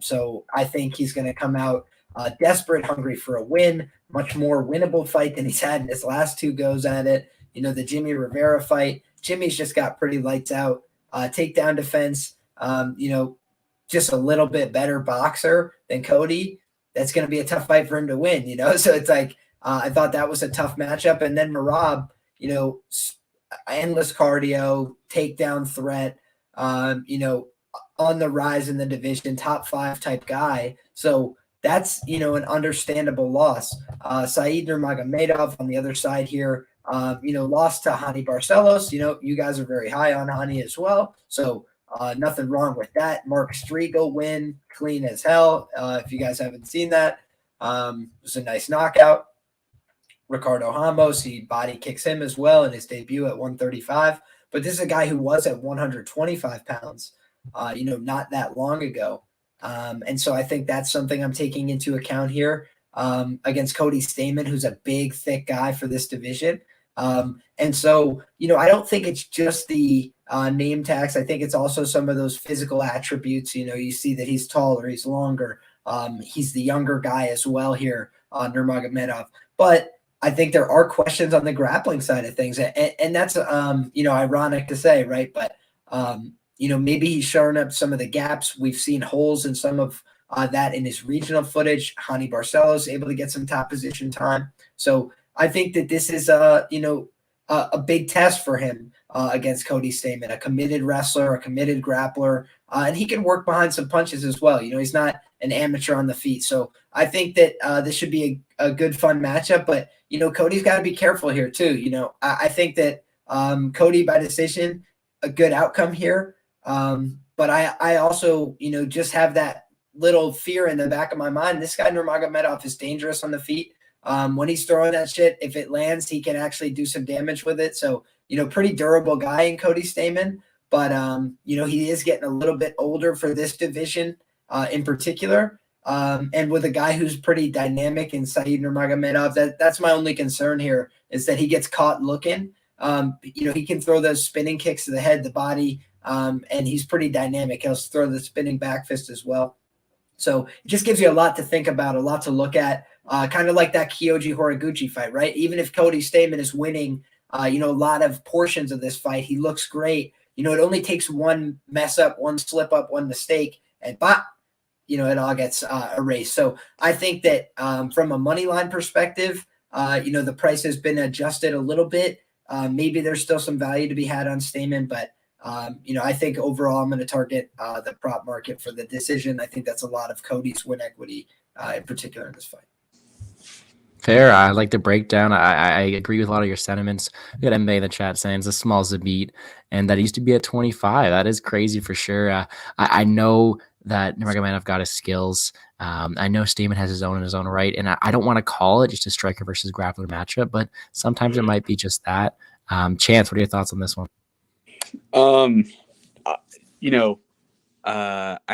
So I think he's going to come out desperate, hungry for a win, much more winnable fight than he's had in his last 2 goes at it. The Jimmy Rivera fight, Jimmy's just got pretty lights out. Takedown defense, just a little bit better boxer than Cody. That's going to be a tough fight for him to win, So it's like, I thought that was a tough matchup. And then Merab, endless cardio, takedown threat, on the rise in the division, top 5 type guy. So that's, an understandable loss. Said Nurmagomedov on the other side here, lost to Hani Barcelos. You guys are very high on Hani as well. So nothing wrong with that. Mark Striegel win, clean as hell. If you guys haven't seen that, it was a nice knockout. Ricardo Ramos, he body kicks him as well in his debut at 135. But this is a guy who was at 125 pounds, not that long ago. And so I think that's something I'm taking into account here against Cody Stamann, who's a big, thick guy for this division. And so, I don't think it's just the name tags. I think it's also some of those physical attributes. You see that he's taller, he's longer. He's the younger guy as well here, Nurmagomedov. But I think there are questions on the grappling side of things. And that's, ironic to say, right? But, maybe he's showing up some of the gaps. We've seen holes in some of that in his regional footage. Hani Barcelos able to get some top position time. So I think that this is, a big test for him against Cody Stamann, a committed wrestler, a committed grappler, and he can work behind some punches as well. He's not an amateur on the feet. So I think that this should be a good, fun matchup. But, Cody's got to be careful here too. I think that Cody by decision, a good outcome here. But I also, just have that little fear in the back of my mind. This guy Nurmagomedov is dangerous on the feet. When he's throwing that shit, if it lands, he can actually do some damage with it. So, pretty durable guy in Cody Stamann. But, he is getting a little bit older for this division in particular. And with a guy who's pretty dynamic in Said Nurmagomedov, that's my only concern here is that he gets caught looking. He can throw those spinning kicks to the head, the body, and he's pretty dynamic. He'll throw the spinning back fist as well. So it just gives you a lot to think about, a lot to look at, kind of like that Kyoji Horiguchi fight, right? Even if Cody Stamann is winning, a lot of portions of this fight, he looks great. It only takes one mess up, one slip up, one mistake, and bop, it all gets erased. So I think that from a money line perspective, the price has been adjusted a little bit. Maybe there's still some value to be had on Stamann, but I think overall I'm going to target the prop market for the decision. I think that's a lot of Cody's win equity in particular in this fight. Fair. I like the breakdown. I agree with a lot of your sentiments. We got MBA in the chat saying it's a small Zabit, and that used to be at 25. That is crazy for sure. I know that Nurmagomedov got his skills. I know Stamann has his own in his own right, and I don't want to call it just a striker versus grappler matchup, but sometimes it might be just that. Chance, what are your thoughts on this one? I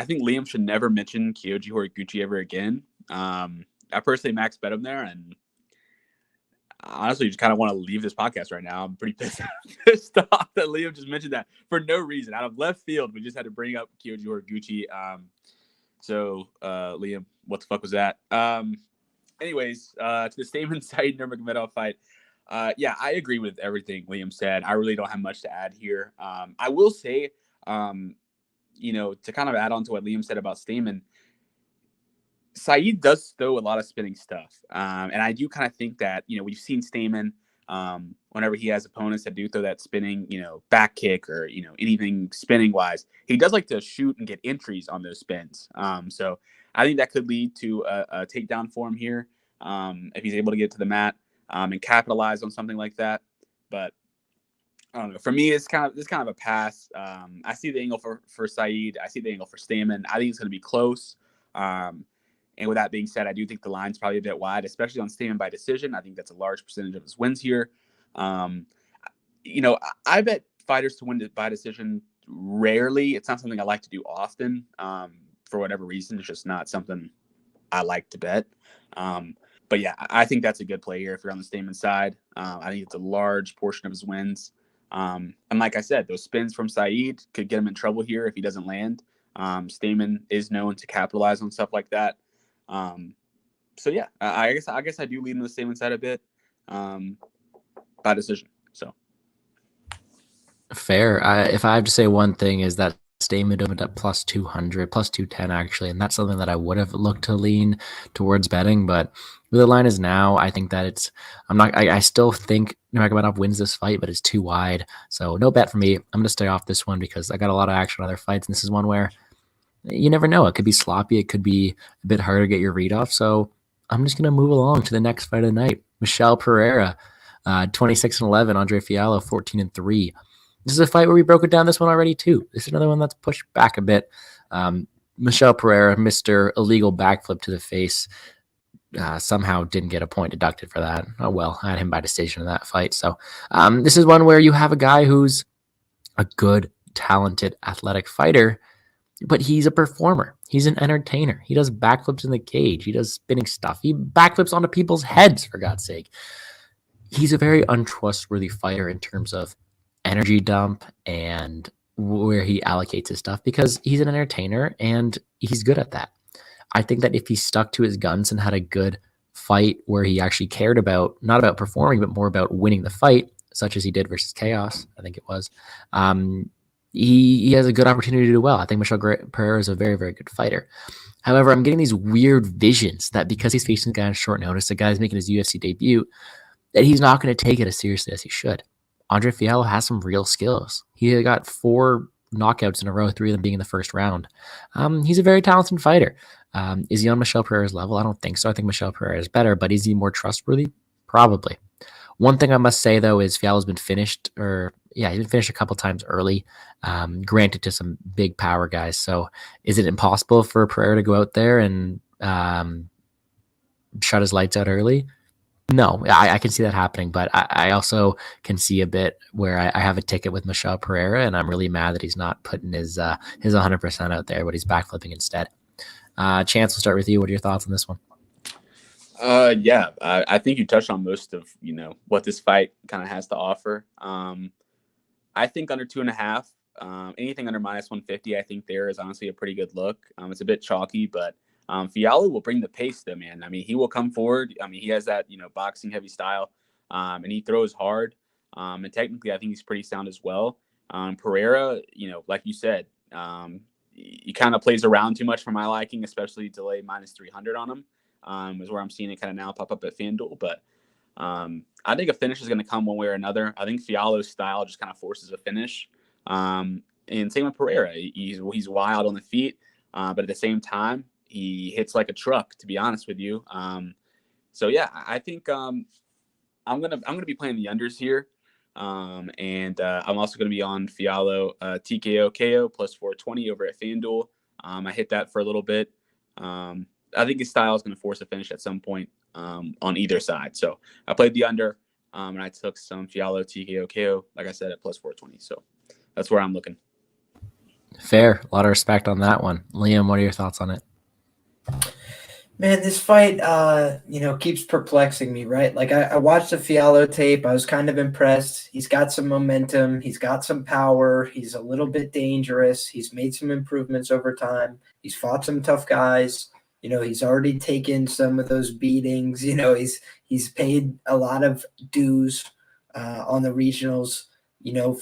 think Liam should never mention Kyoji Horiguchi ever again. I personally max bet him there, and honestly just kind of want to leave this podcast right now. I'm pretty pissed off that Liam just mentioned that for no reason. Out of left field, we just had to bring up Kyoji Horiguchi. So Liam, what the fuck was that? Anyways, to the Stamann Said Nurmagomedov fight. Yeah, I agree with everything Liam said. I really don't have much to add here. I will say, to kind of add on to what Liam said about Stamann, Said does throw a lot of spinning stuff. And I do kind of think that, we've seen Stamann whenever he has opponents that do throw that spinning, back kick or, anything spinning wise, he does like to shoot and get entries on those spins. So I think that could lead to a takedown for him here if he's able to get to the mat and capitalize on something like that. But I don't know. For me, it's kind of a pass. I see the angle for Said. I see the angle for Stamann. I think it's going to be close. And with that being said, I do think the line's probably a bit wide, especially on Stamann by decision. I think that's a large percentage of his wins here. I bet fighters to win by decision rarely. It's not something I like to do often for whatever reason. It's just not something I like to bet. But yeah, I think that's a good play here if you're on the Stamen side. I think it's a large portion of his wins. And like I said, those spins from Saeed could get him in trouble here if he doesn't land. Stamen is known to capitalize on stuff like that. So yeah, I guess I do lean on the Stamen side a bit by decision. So fair. If I have to say one thing, is that Stamen opened up plus 200, plus 210 actually, and that's something that I would have looked to lean towards betting. But where the line is now, I think that I still think Nurmagomedov wins this fight, but it's too wide. So no bet for me. I'm going to stay off this one because I got a lot of action on other fights, and this is one where you never know. It could be sloppy. It could be a bit harder to get your read off. So I'm just going to move along to the next fight of the night. Michel Pereira, 26-11. Andre Fiallo, 14-3. This is a fight where we broke it down this one already too. This is another one that's pushed back a bit. Michel Pereira, Mr. Illegal backflip to the face, somehow didn't get a point deducted for that. Oh well, I had him by decision in that fight. So this is one where you have a guy who's a good, talented, athletic fighter, but he's a performer. He's an entertainer. He does backflips in the cage. He does spinning stuff. He backflips onto people's heads, for God's sake. He's a very untrustworthy fighter in terms of energy dump and where he allocates his stuff, because he's an entertainer and he's good at that. I think that if he stuck to his guns and had a good fight where he actually cared about, not about performing, but more about winning the fight, such as he did versus Chaos, I think it was, he has a good opportunity to do well. I think Michel Pereira is a very, very good fighter. However, I'm getting these weird visions that because he's facing a guy on short notice, the guy's making his UFC debut, that he's not going to take it as seriously as he should. Andre Fiallo has some real skills. He got 4 knockouts in a row, 3 of them being in the first round. He's a very talented fighter. Is he on Michel Pereira's level? I don't think so. I think Michel Pereira is better, but is he more trustworthy? Probably. One thing I must say, though, is Fiallo's been finished, he's been finished a couple times early, granted to some big power guys. So is it impossible for Pereira to go out there and shut his lights out early? No, I can see that happening, but I also can see a bit where I have a ticket with Michel Pereira, and I'm really mad that he's not putting his 100% out there, but he's backflipping instead. Chance, we'll start with you. What are your thoughts on this one? Yeah, I think you touched on most of what this fight kind of has to offer. I think under 2.5, anything under minus 150, I think there is honestly a pretty good look. It's a bit chalky, but Fiallo will bring the pace, though, man. I mean, he will come forward. I mean, he has that boxing heavy style, and he throws hard. And technically, I think he's pretty sound as well. Pereira, like you said, he kind of plays around too much for my liking, especially delay minus 300 on him. Is where I'm seeing it kind of now pop up at FanDuel. But I think a finish is going to come one way or another. I think Fiallo's style just kind of forces a finish. And same with Pereira. He's wild on the feet, but at the same time, he hits like a truck, to be honest with you. So yeah, I think I'm gonna be playing the unders here, and I'm also gonna be on Fiallo TKO KO plus 420 over at FanDuel. I hit that for a little bit. I think his style is gonna force a finish at some point on either side. So I played the under, and I took some Fiallo TKO KO, like I said, at plus 420. So that's where I'm looking. Fair. A lot of respect on that one. Liam, what are your thoughts on it? Man, this fight, keeps perplexing me, right? Like I watched the Fiallo tape. I was kind of impressed. He's got some momentum. He's got some power. He's a little bit dangerous. He's made some improvements over time. He's fought some tough guys. He's already taken some of those beatings. He's paid a lot of dues on the regionals.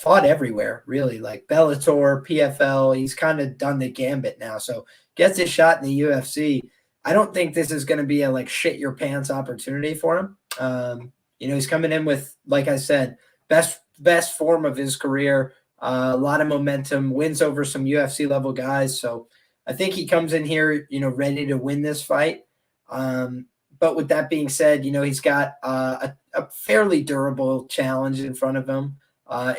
Fought everywhere, really, like Bellator, PFL. He's kind of done the gambit now. So gets his shot in the UFC. I don't think this is going to be a shit your pants opportunity for him. He's coming in with, like I said, best form of his career, a lot of momentum, wins over some UFC level guys. So I think he comes in here, ready to win this fight. But with that being said, he's got a fairly durable challenge in front of him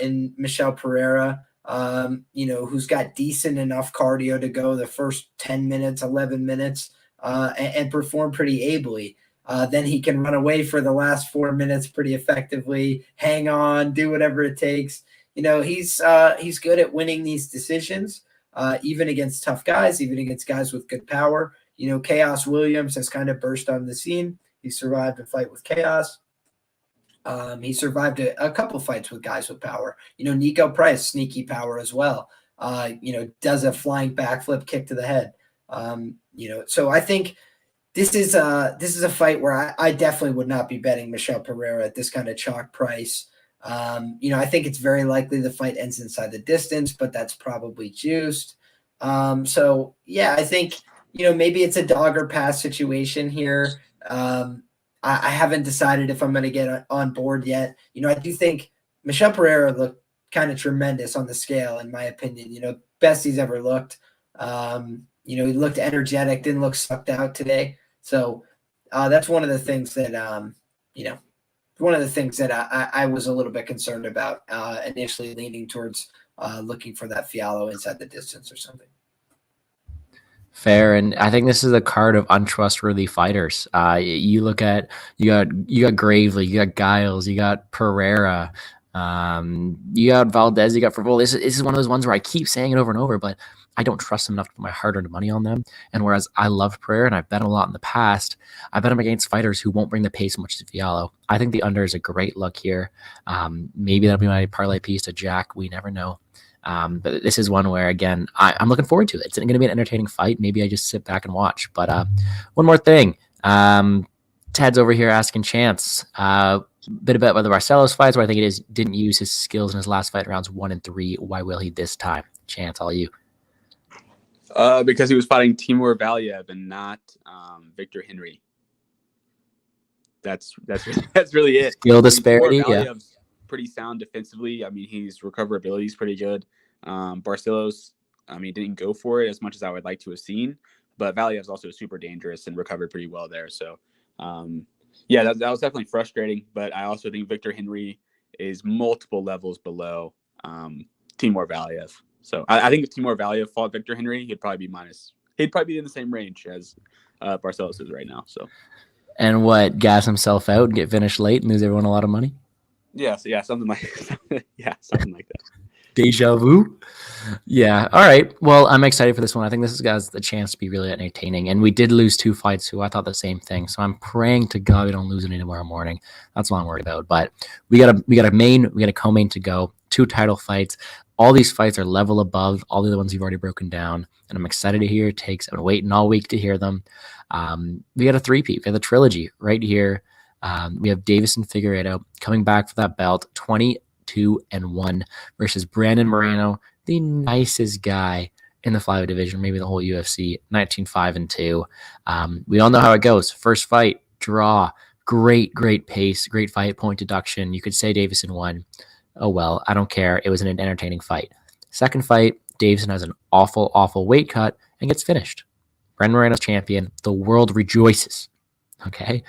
in Michel Pereira. Who's got decent enough cardio to go the first 10 minutes, 11 minutes, and perform pretty ably. Then he can run away for the last 4 minutes pretty effectively, hang on, do whatever it takes. He's good at winning these decisions, even against tough guys, even against guys with good power. Chaos Williams has kind of burst on the scene. He survived a fight with chaos. He survived a couple fights with guys with power. Nico Price, sneaky power as well. Does a flying backflip kick to the head. So I think this is a fight where I definitely would not be betting Michel Pereira at this kind of chalk price. I think it's very likely the fight ends inside the distance, but that's probably juiced. So yeah, I think, maybe it's a dog or pass situation here. I haven't decided if I'm going to get on board yet. I do think Michel Pereira looked kind of tremendous on the scale, in my opinion. Best he's ever looked. He looked energetic, didn't look sucked out today. So that's one of the things that, I was a little bit concerned about, initially leaning towards looking for that Fiallo inside the distance or something. Fair, and I think this is a card of untrustworthy fighters. You look at you got Gravely, you got Giles, you got Pereira, you got Valdez, you got Fervol. This is one of those ones where I keep saying it over and over, but I don't trust them enough to put my hard-earned money on them. And whereas I love Pereira and I've bet him a lot in the past, I bet him against fighters who won't bring the pace as much as Fiallo. I think the under is a great look here. Maybe that'll be my parlay piece to Jack. We never know. But this is one where, again, I'm looking forward to it. It's going to be an entertaining fight. Maybe I just sit back and watch. But one more thing. Ted's over here asking Chance a bit about whether Barcelos fights, where I think it is didn't use his skills in his last fight, rounds 1 and 3. Why will he this time? Chance, all you. Because he was fighting Timur Valiev and not Victor Henry. That's really it. Skill disparity, yeah. Pretty sound defensively. I mean, his recoverability is pretty good. Barcelos, didn't go for it as much as I would like to have seen, but Valiev's also super dangerous and recovered pretty well there. So, that was definitely frustrating. But I also think Victor Henry is multiple levels below Timur Valiev. So I think if Timur Valiev fought Victor Henry, he'd probably be in the same range as Barcelos is right now. So, and what, gas himself out, get finished late, and lose everyone a lot of money? Something like that. Deja vu. Yeah. All right. Well, I'm excited for this one. I think this has the chance to be really entertaining. And we did lose 2 fights who I thought the same thing. So I'm praying to God we don't lose any tomorrow morning. That's what I'm worried about. But we got a co-main to go. 2 title fights. All these fights are level above all the other ones you've already broken down. And I'm excited to hear your takes. I've been waiting all week to hear them. We got a 3-peat. We have a trilogy right here. We have Davison Figueiredo coming back for that belt, 22-1 versus Brandon Moreno, the nicest guy in the flyweight division, maybe the whole UFC, 19-5-2. We all know how it goes. First fight, draw, great pace, great fight, point deduction. You could say Davison won. Oh well, I don't care. It was an entertaining fight. Second fight, Davison has an awful weight cut and gets finished. Brandon Moreno's champion. The world rejoices. Okay.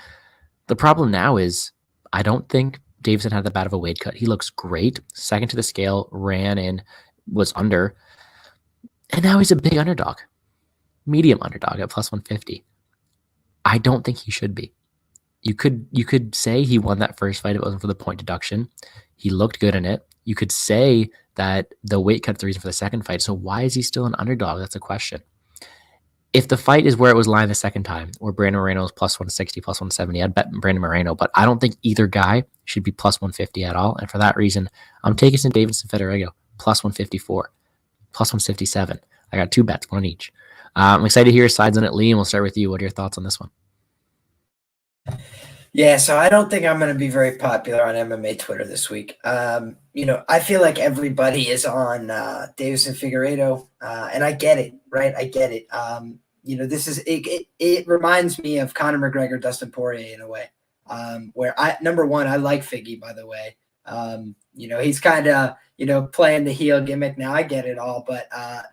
The problem now is I don't think Davison had that bad of a weight cut. He looks great. Second to the scale, ran in, was under. And now he's a big underdog. Medium underdog at plus 150. I don't think he should be. You could say he won that first fight. It wasn't for the point deduction. He looked good in it. You could say that the weight cut's the reason for the second fight. So why is he still an underdog? That's a question. If the fight is where it was lying the second time, where Brandon Moreno is plus 160, plus 170, I'd bet Brandon Moreno, but I don't think either guy should be plus 150 at all. And for that reason, I'm taking some Davison Figueiredo, plus 154, plus 157. I got 2 bets, 1 each. I'm excited to hear your sides on it, Liam. We'll start with you. What are your thoughts on this one? Yeah, so I don't think I'm going to be very popular on MMA Twitter this week. I feel like everybody is on Davison Figueiredo, and I get it, right? I get it. This is it reminds me of Conor McGregor, Dustin Poirier in a way, where number one, I like Figgy, by the way. He's kind of, playing the heel gimmick now. I get it all, but I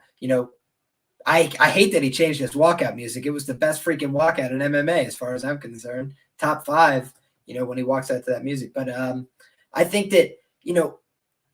hate that he changed his walkout music. It was the best freaking walkout in MMA as far as I'm concerned. Top 5, when he walks out to that music. But I think that,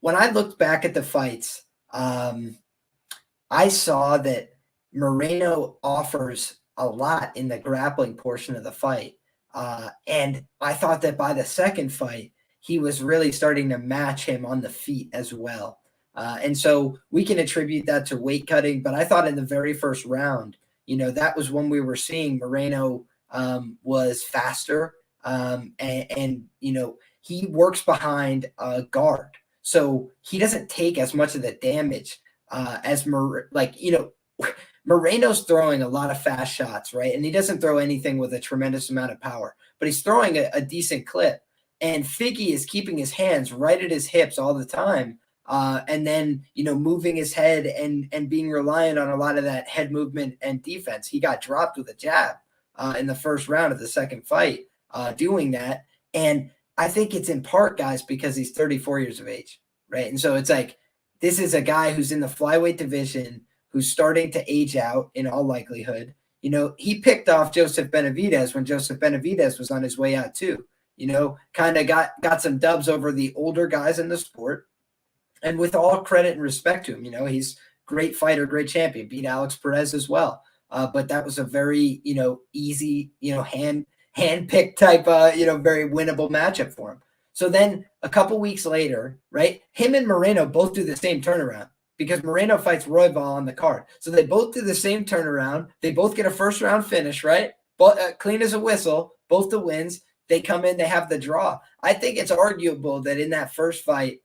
when I looked back at the fights, I saw that Moreno offers a lot in the grappling portion of the fight. And I thought that by the second fight, he was really starting to match him on the feet as well. And so we can attribute that to weight cutting. But I thought in the very first round, that was when we were seeing Moreno was faster. And you know, he works behind a guard. So he doesn't take as much of the damage as Moreno's throwing a lot of fast shots, right? And he doesn't throw anything with a tremendous amount of power, but he's throwing a decent clip. And Figgy is keeping his hands right at his hips all the time. And then, you know, moving his head and being reliant on a lot of that head movement and defense. He got dropped with a jab in the first round of the second fight doing that. And I think it's in part, guys, because he's 34 years of age, right? And so it's like, this is a guy who's in the flyweight division, who's starting to age out in all likelihood. You know, he picked off Joseph Benavidez when Joseph Benavidez was on his way out too. You know, kind of got some dubs over the older guys in the sport. And with all credit and respect to him, you know, he's great fighter, great champion, beat Alex Perez as well. But that was a very, you know, easy, you know, hand-picked type, you know, very winnable matchup for him. So then a couple weeks later, right, him and Moreno both do the same turnaround because Moreno fights Royval on the card. So they both do the same turnaround. They both get a first-round finish, right? But clean as a whistle, both the wins. They come in, they have the draw. I think it's arguable that in that first fight,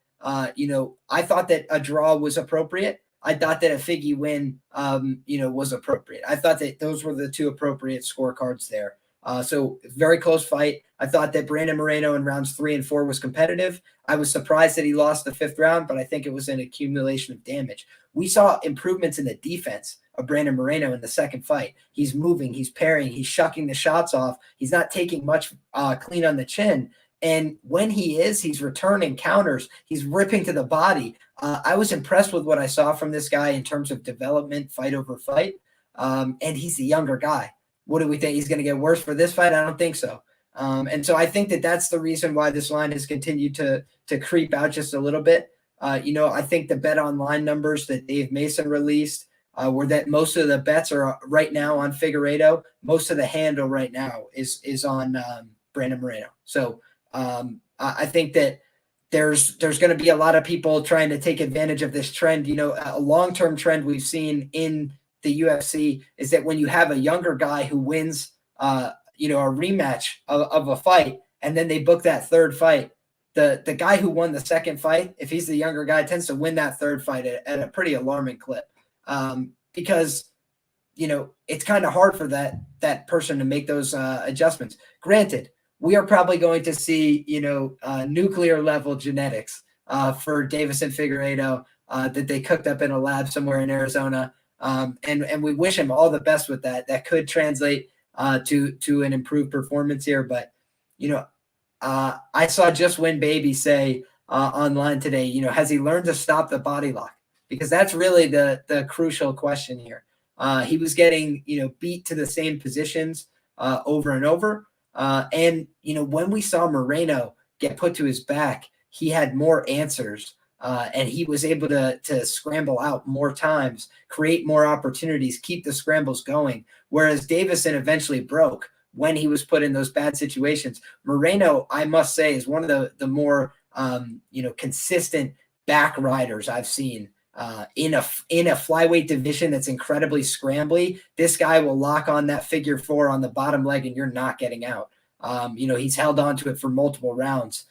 you know, I thought that a draw was appropriate. I thought that a Figgy win, you know, was appropriate. I thought that those were the two appropriate scorecards there. So very close fight. I thought that Brandon Moreno in rounds 3 and 4 was competitive. I was surprised that he lost the 5th round, but I think it was an accumulation of damage. We saw improvements in the defense of Brandon Moreno in the second fight. He's moving, he's parrying, he's shucking the shots off. He's not taking much clean on the chin. And when he is, he's returning counters. He's ripping to the body. I was impressed with what I saw from this guy in terms of development, fight over fight. And he's a younger guy. What do we think? He's going to get worse for this fight? I don't think so. And so I think that that's the reason why this line has continued to creep out just a little bit. You know, I think the bet online numbers that Dave Mason released were that most of the bets are right now on Figueiredo. Most of the handle right now is on Brandon Moreno. So I think that there's going to be a lot of people trying to take advantage of this trend. You know, a long-term trend we've seen in the UFC is that when you have a younger guy who wins, you know, a rematch of a fight, and then they book that third fight, the guy who won the second fight, if he's the younger guy, tends to win that third fight at a pretty alarming clip, because, you know, it's kind of hard for that person to make those adjustments. Granted, we are probably going to see, you know, nuclear level genetics for Davison Figueiredo that they cooked up in a lab somewhere in Arizona. And we wish him all the best with that. That could translate to an improved performance here. But, you know, I saw Just Win Baby say online today, you know, has he learned to stop the body lock? Because that's really the crucial question here. He was getting, you know, beat to the same positions over and over. And, you know, when we saw Moreno get put to his back, he had more answers. And he was able to scramble out more times, create more opportunities, keep the scrambles going. Whereas Davison eventually broke when he was put in those bad situations. Moreno, I must say, is one of the more you know, consistent back riders I've seen in a flyweight division that's incredibly scrambly. This guy will lock on that figure 4 on the bottom leg, and you're not getting out. You know, he's held on to it for multiple rounds.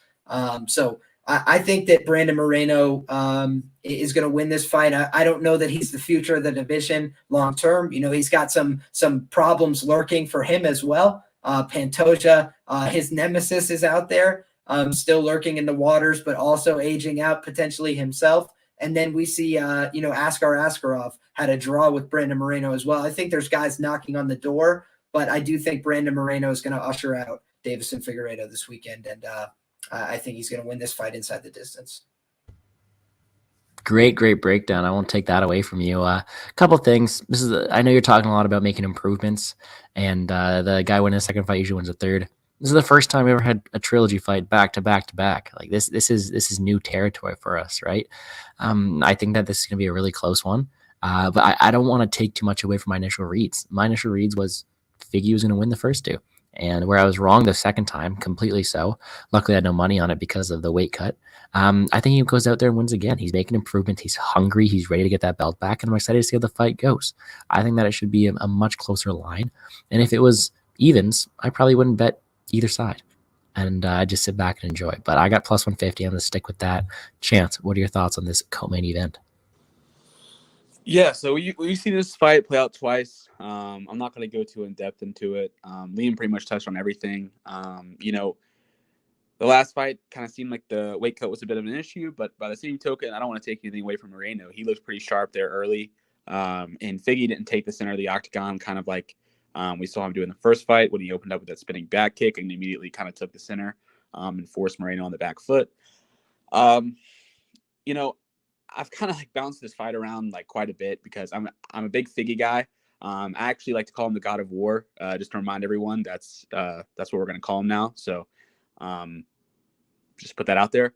So I think that Brandon Moreno is going to win this fight. I don't know that he's the future of the division long term. You know, he's got some problems lurking for him as well. Pantoja, his nemesis, is out there, still lurking in the waters, but also aging out potentially himself. And then we see, you know, Askar Askarov had a draw with Brandon Moreno as well. I think there's guys knocking on the door, but I do think Brandon Moreno is going to usher out Davison Figueiredo this weekend, and I think he's going to win this fight inside the distance. Great breakdown. I won't take that away from you. A couple things. I know you're talking a lot about making improvements, and the guy winning the second fight usually wins a third. This is the first time we ever had a trilogy fight back to back to back. Like this is new territory for us, right? I think that this is going to be a really close one. But I don't want to take too much away from my initial reads. My initial reads was Figgy was going to win the first two. And where I was wrong the second time, completely so. Luckily, I had no money on it because of the weight cut. I think he goes out there and wins again. He's making improvements. He's hungry. He's ready to get that belt back. And I'm excited to see how the fight goes. I think that it should be a much closer line. And if it was evens, I probably wouldn't bet either side. And I just sit back and enjoy. But I got plus 150. I'm going to stick with that. Chance, what are your thoughts on this co-main event? Yeah, so we've seen this fight play out twice. I'm not going to go too in depth into it. Liam pretty much touched on everything. The last fight kind of seemed like the weight cut was a bit of an issue, but by the same token, I don't want to take anything away from Moreno. He looked pretty sharp there early, and Figgy didn't take the center of the octagon, kind of like we saw him do in the first fight when he opened up with that spinning back kick and immediately kind of took the center and forced Moreno on the back foot. I've kind of like bounced this fight around like quite a bit because I'm a big Figgy guy. I actually like to call him the God of War, just to remind everyone that's what we're going to call him now. So just put that out there.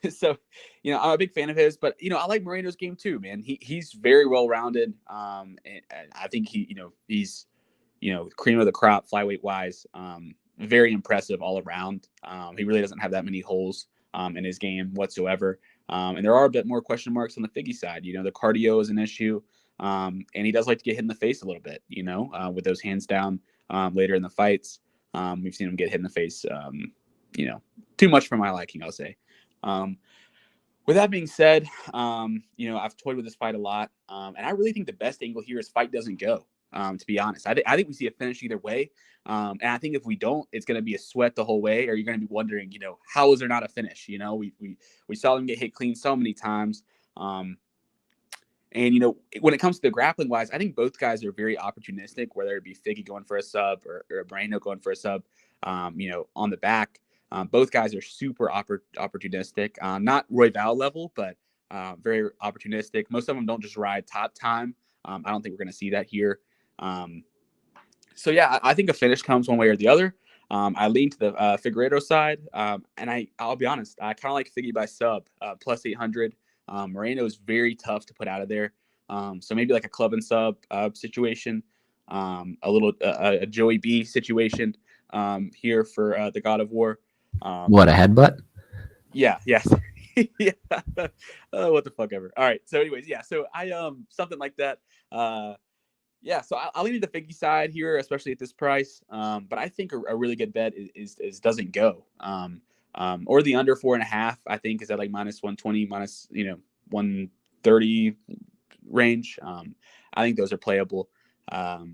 So, I'm a big fan of his, but, I like Moreno's game too, man. He's very well-rounded. And I think he's, cream of the crop flyweight wise. Very impressive all around. He really doesn't have that many holes in his game whatsoever. And there are a bit more question marks on the Figgy side. The cardio is an issue. And he does like to get hit in the face a little bit, with those hands down later in the fights. We've seen him get hit in the face, too much for my liking, I'll say. With that being said, I've toyed with this fight a lot. And I really think the best angle here is fight doesn't go, to be honest. I think we see a finish either way. And I think if we don't, it's going to be a sweat the whole way, or you're going to be wondering, how is there not a finish? We saw them get hit clean so many times. And, when it comes to the grappling wise, I think both guys are very opportunistic, whether it be Figgy going for a sub or Moreno going for a sub, on the back. Both guys are super opportunistic, not Royval level, but very opportunistic. Most of them don't just ride top time. I don't think we're going to see that here. So, yeah, I think a finish comes one way or the other. I lean to the Figueiredo side, and I'll be honest, I kind of like Figgy by sub, plus 800. Moreno is very tough to put out of there. So maybe like a club and sub situation, a Joey B situation here for the God of War. What, a headbutt? Yeah, yes. Yeah. What the fuck ever. All right. So anyways, yeah. So I something like that. Yeah. So I'll lean to the Figgy side here, especially at this price. But I think a really good bet is doesn't go. Or the under 4.5. I think is at like minus 120, minus 130 range. I think those are playable. But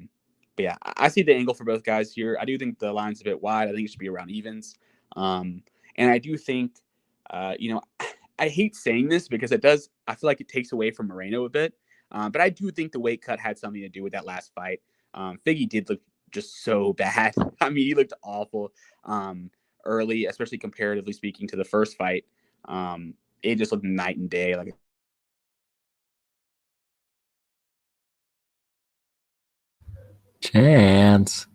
yeah, I see the angle for both guys here. I do think the line's a bit wide. I think it should be around evens. And I do think, I hate saying this because I feel like it takes away from Moreno a bit. But I do think the weight cut had something to do with that last fight. Figgy did look just so bad. I mean, he looked awful early, especially comparatively speaking to the first fight. It just looked night and day. Like, Chance.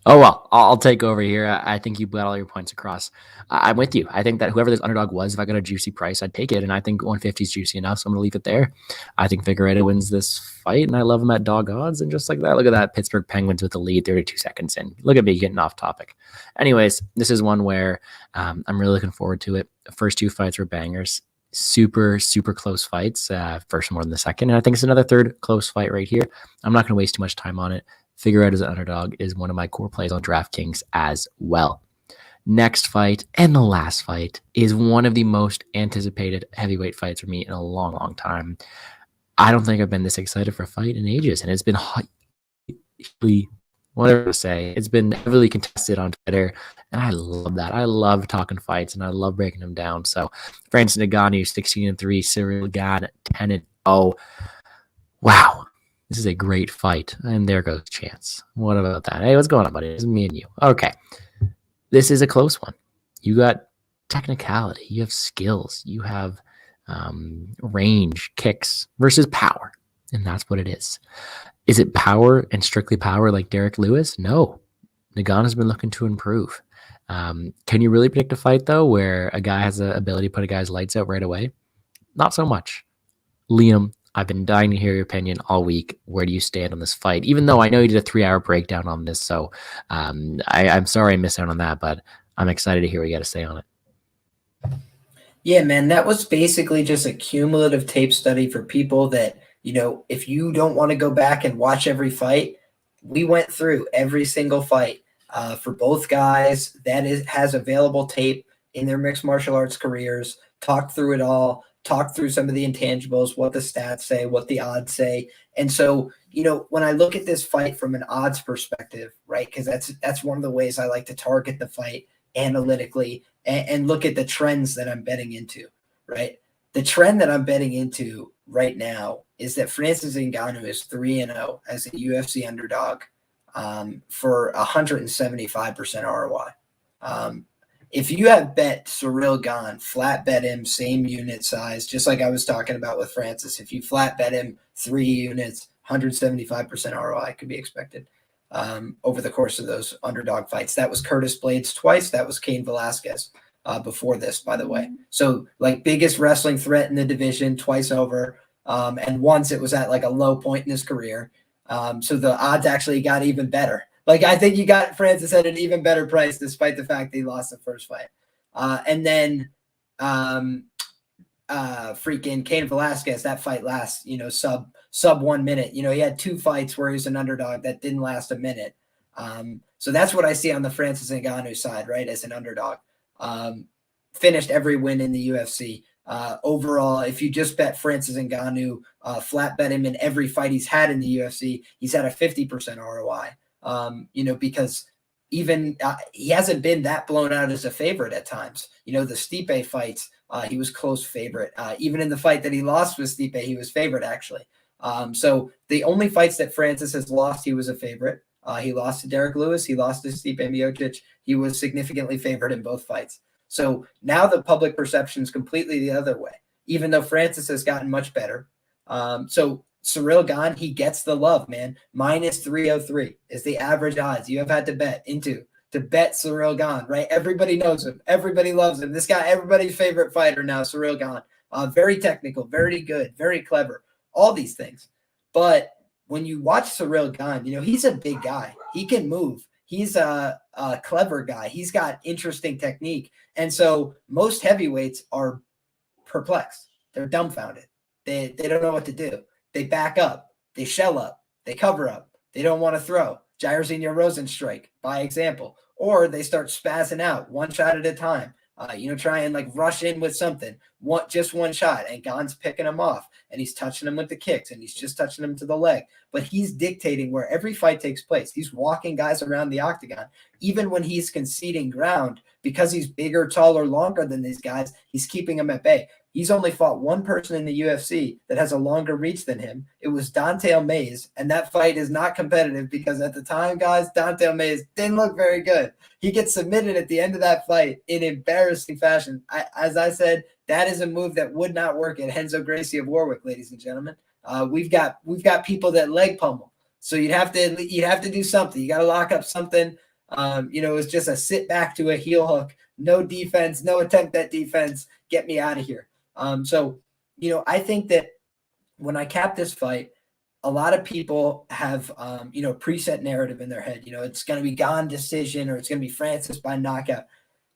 Oh, well, I'll take over here. I think you got all your points across. I'm with you. I think that whoever this underdog was, if I got a juicy price, I'd take it. And I think 150 is juicy enough, so I'm going to leave it there. I think Figueiredo wins this fight, and I love him at dog odds. And just like that, look at that. Pittsburgh Penguins with the lead 32 seconds in. Look at me getting off topic. Anyways, this is one where I'm really looking forward to it. The first two fights were bangers. Super close fights. First more than the second. And I think it's another third close fight right here. I'm not going to waste too much time on it. Figueiredo as an underdog is one of my core plays on DraftKings as well. Next fight and the last fight is one of the most anticipated heavyweight fights for me in a long time. I don't think I've been this excited for a fight in ages, and it's been whatever to say. It's been heavily contested on Twitter, and I love that. I love talking fights, and I love breaking them down. So, Francis Ngannou 16-3, Cyril Gane 10-0. Wow. This is a great fight. And there goes Chance. What about that? Hey, what's going on, buddy? It's me and you. Okay. This is a close one. You got technicality. You have skills. You have range, kicks versus power. And that's what it is. Is it power and strictly power like Derek Lewis? No. Ngannou has been looking to improve. Can you really predict a fight, though, where a guy has the ability to put a guy's lights out right away? Not so much. Liam, I've been dying to hear your opinion all week. Where do you stand on this fight? Even though I know you did a 3-hour breakdown on this, so I'm sorry I missed out on that, but I'm excited to hear what you got to say on it. Yeah, man, that was basically just a cumulative tape study for people that if you don't want to go back and watch every fight, we went through every single fight for both guys that has available tape in their mixed martial arts careers, talked through it all, talked through some of the intangibles, what the stats say, what the odds say. And so, when I look at this fight from an odds perspective, right, because that's one of the ways I like to target the fight analytically and look at the trends that I'm betting into, right? The trend that I'm betting into right now is that Francis Ngannou is 3-0 as a UFC underdog for 175% ROI. If you have bet Ciryl Gane, flat bet him, same unit size, just like I was talking about with Francis, if you flat bet him 3 units, 175% ROI could be expected over the course of those underdog fights. That was Curtis Blades twice. That was Cain Velasquez before this, by the way. So like biggest wrestling threat in the division twice over. And once it was at like a low point in his career. So the odds actually got even better. Like I think you got Francis at an even better price despite the fact that he lost the first fight. And then freaking Cain Velasquez, that fight lasts, sub 1 minute. He had 2 fights where he was an underdog that didn't last a minute. So that's what I see on the Francis Ngannou side, right, as an underdog. Finished every win in the UFC. Overall, if you just bet Francis Ngannou, flat bet him in every fight he's had in the UFC, he's had a 50% ROI. Because even he hasn't been that blown out as a favorite at times. The Stipe fights, he was close favorite. Even in the fight that he lost with Stipe, he was favorite actually. So the only fights that Francis has lost, he was a favorite. He lost to Derek Lewis. He lost to Stipe Miocic. He was significantly favored in both fights. So now the public perception is completely the other way, even though Francis has gotten much better. So Ciryl Gane, he gets the love, man. Minus 303 is the average odds you have had to bet into to bet Ciryl Gane, right? Everybody knows him. Everybody loves him. This guy, everybody's favorite fighter now, Ciryl Gane. Very technical, very good, very clever, all these things. But when you watch Ciryl Gane, he's a big guy. He can move. He's a clever guy. He's got interesting technique. And so most heavyweights are perplexed. They're dumbfounded. They don't know what to do. They back up. They shell up. They cover up. They don't want to throw. Jairzinho Rosenstrike, by example. Or they start spazzing out one shot at a time. Try and like rush in with something. Just one shot. And Gane's picking him off. And he's touching him with the kicks. And he's just touching him to the leg. But he's dictating where every fight takes place. He's walking guys around the octagon. Even when he's conceding ground, because he's bigger, taller, longer than these guys, he's keeping them at bay. He's only fought one person in the UFC that has a longer reach than him. It was Dante Mays, and that fight is not competitive because at the time, guys, Dante Mays didn't look very good. He gets submitted at the end of that fight in embarrassing fashion. As I said, that is a move that would not work at Renzo Gracie of Warwick, ladies and gentlemen. We've got people that leg pummel, so you'd have to do something. You got to lock up something. It was just a sit back to a heel hook, no defense, no attempt at defense. Get me out of here. I think that when I cap this fight, a lot of people have, preset narrative in their head. It's going to be Gane decision or it's going to be Francis by knockout.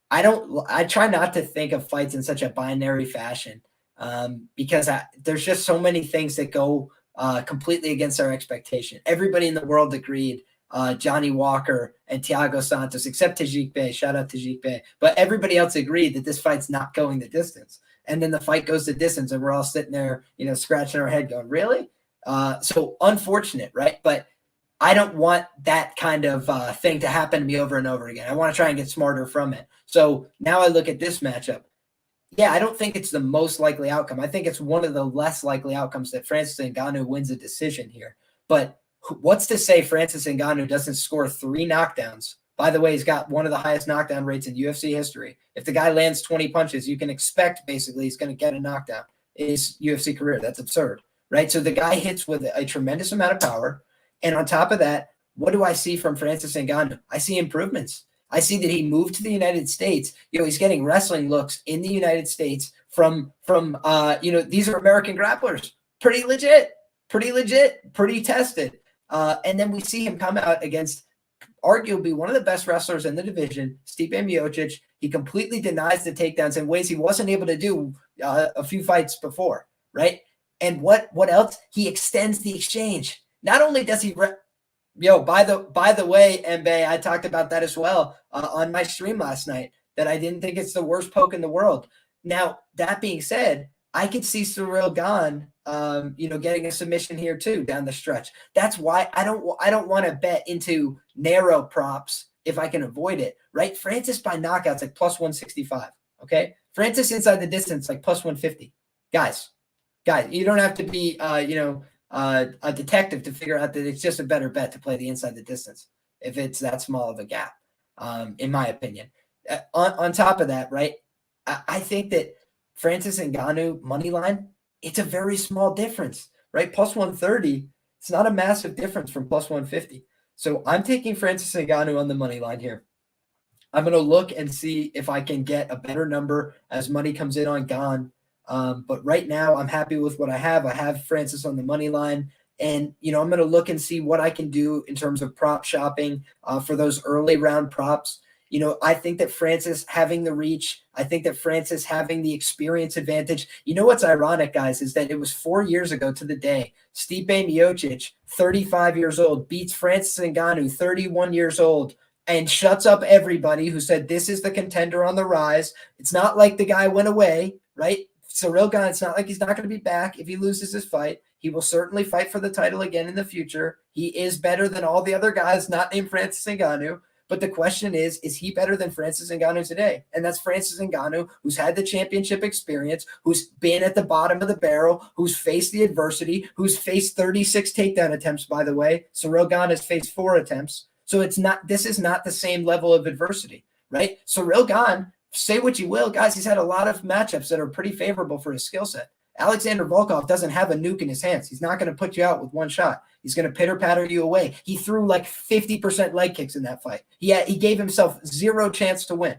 I try not to think of fights in such a binary fashion because there's just so many things that go completely against our expectation. Everybody in the world agreed Johnny Walker and Thiago Santos, except Tajik Bey. Shout out Tajik Bey. But everybody else agreed that this fight's not going the distance. And then the fight goes the distance, and we're all sitting there, scratching our head going, really? So unfortunate, right? But I don't want that kind of thing to happen to me over and over again. I want to try and get smarter from it. So now I look at this matchup. Yeah, I don't think it's the most likely outcome. I think it's one of the less likely outcomes that Francis Ngannou wins a decision here. But what's to say Francis Ngannou doesn't score 3 knockdowns? By the way, he's got one of the highest knockdown rates in UFC history. If the guy lands 20 punches, you can expect basically he's going to get a knockdown in his UFC career. That's absurd, right? So the guy hits with a tremendous amount of power. And on top of that, what do I see from Francis Ngannou? I see improvements. I see that he moved to the United States. He's getting wrestling looks in the United States from these are American grapplers. Pretty legit, pretty tested. And then we see him come out against arguably one of the best wrestlers in the division, Stipe Miocic. He completely denies the takedowns in ways he wasn't able to do a few fights before, right? And what else? He extends the exchange. Not only does he by the way, Mbe, I talked about that as well on my stream last night, that I didn't think it's the worst poke in the world. Now, that being said, I could see Ciryl Gane, getting a submission here too down the stretch. That's why I don't want to bet into narrow props if I can avoid it, right? Francis by knockout's like plus 165, okay? Francis inside the distance like plus 150. Guys, you don't have to be, a detective to figure out that it's just a better bet to play the inside the distance if it's that small of a gap, in my opinion. On top of that, right, I think that Francis Ngannou money line, it's a very small difference, right? Plus 130, it's not a massive difference from plus 150. So I'm taking Francis Ngannou on the money line here. I'm going to look and see if I can get a better number as money comes in on Gane. But right now, I'm happy with what I have. I have Francis on the money line. And, I'm going to look and see what I can do in terms of prop shopping for those early round props. I think that Francis having the reach, I think that Francis having the experience advantage. What's ironic, guys, is that it was 4 years ago to the day. Stipe Miocic, 35 years old, beats Francis Ngannou, 31 years old, and shuts up everybody who said this is the contender on the rise. It's not like the guy went away, right? Ciryl Gane, it's not like he's not going to be back if he loses his fight. He will certainly fight for the title again in the future. He is better than all the other guys not named Francis Ngannou. But the question is he better than Francis Ngannou today? And that's Francis Ngannou, who's had the championship experience, who's been at the bottom of the barrel, who's faced the adversity, who's faced 36 takedown attempts, by the way. Ciryl Gane has faced 4 attempts. So this is not the same level of adversity, right? Ciryl Gane, say what you will, guys, he's had a lot of matchups that are pretty favorable for his skill set. Alexander Volkov doesn't have a nuke in his hands. He's not going to put you out with one shot. He's going to pitter-patter you away. He threw like 50% leg kicks in that fight. He gave himself 0 chance to win,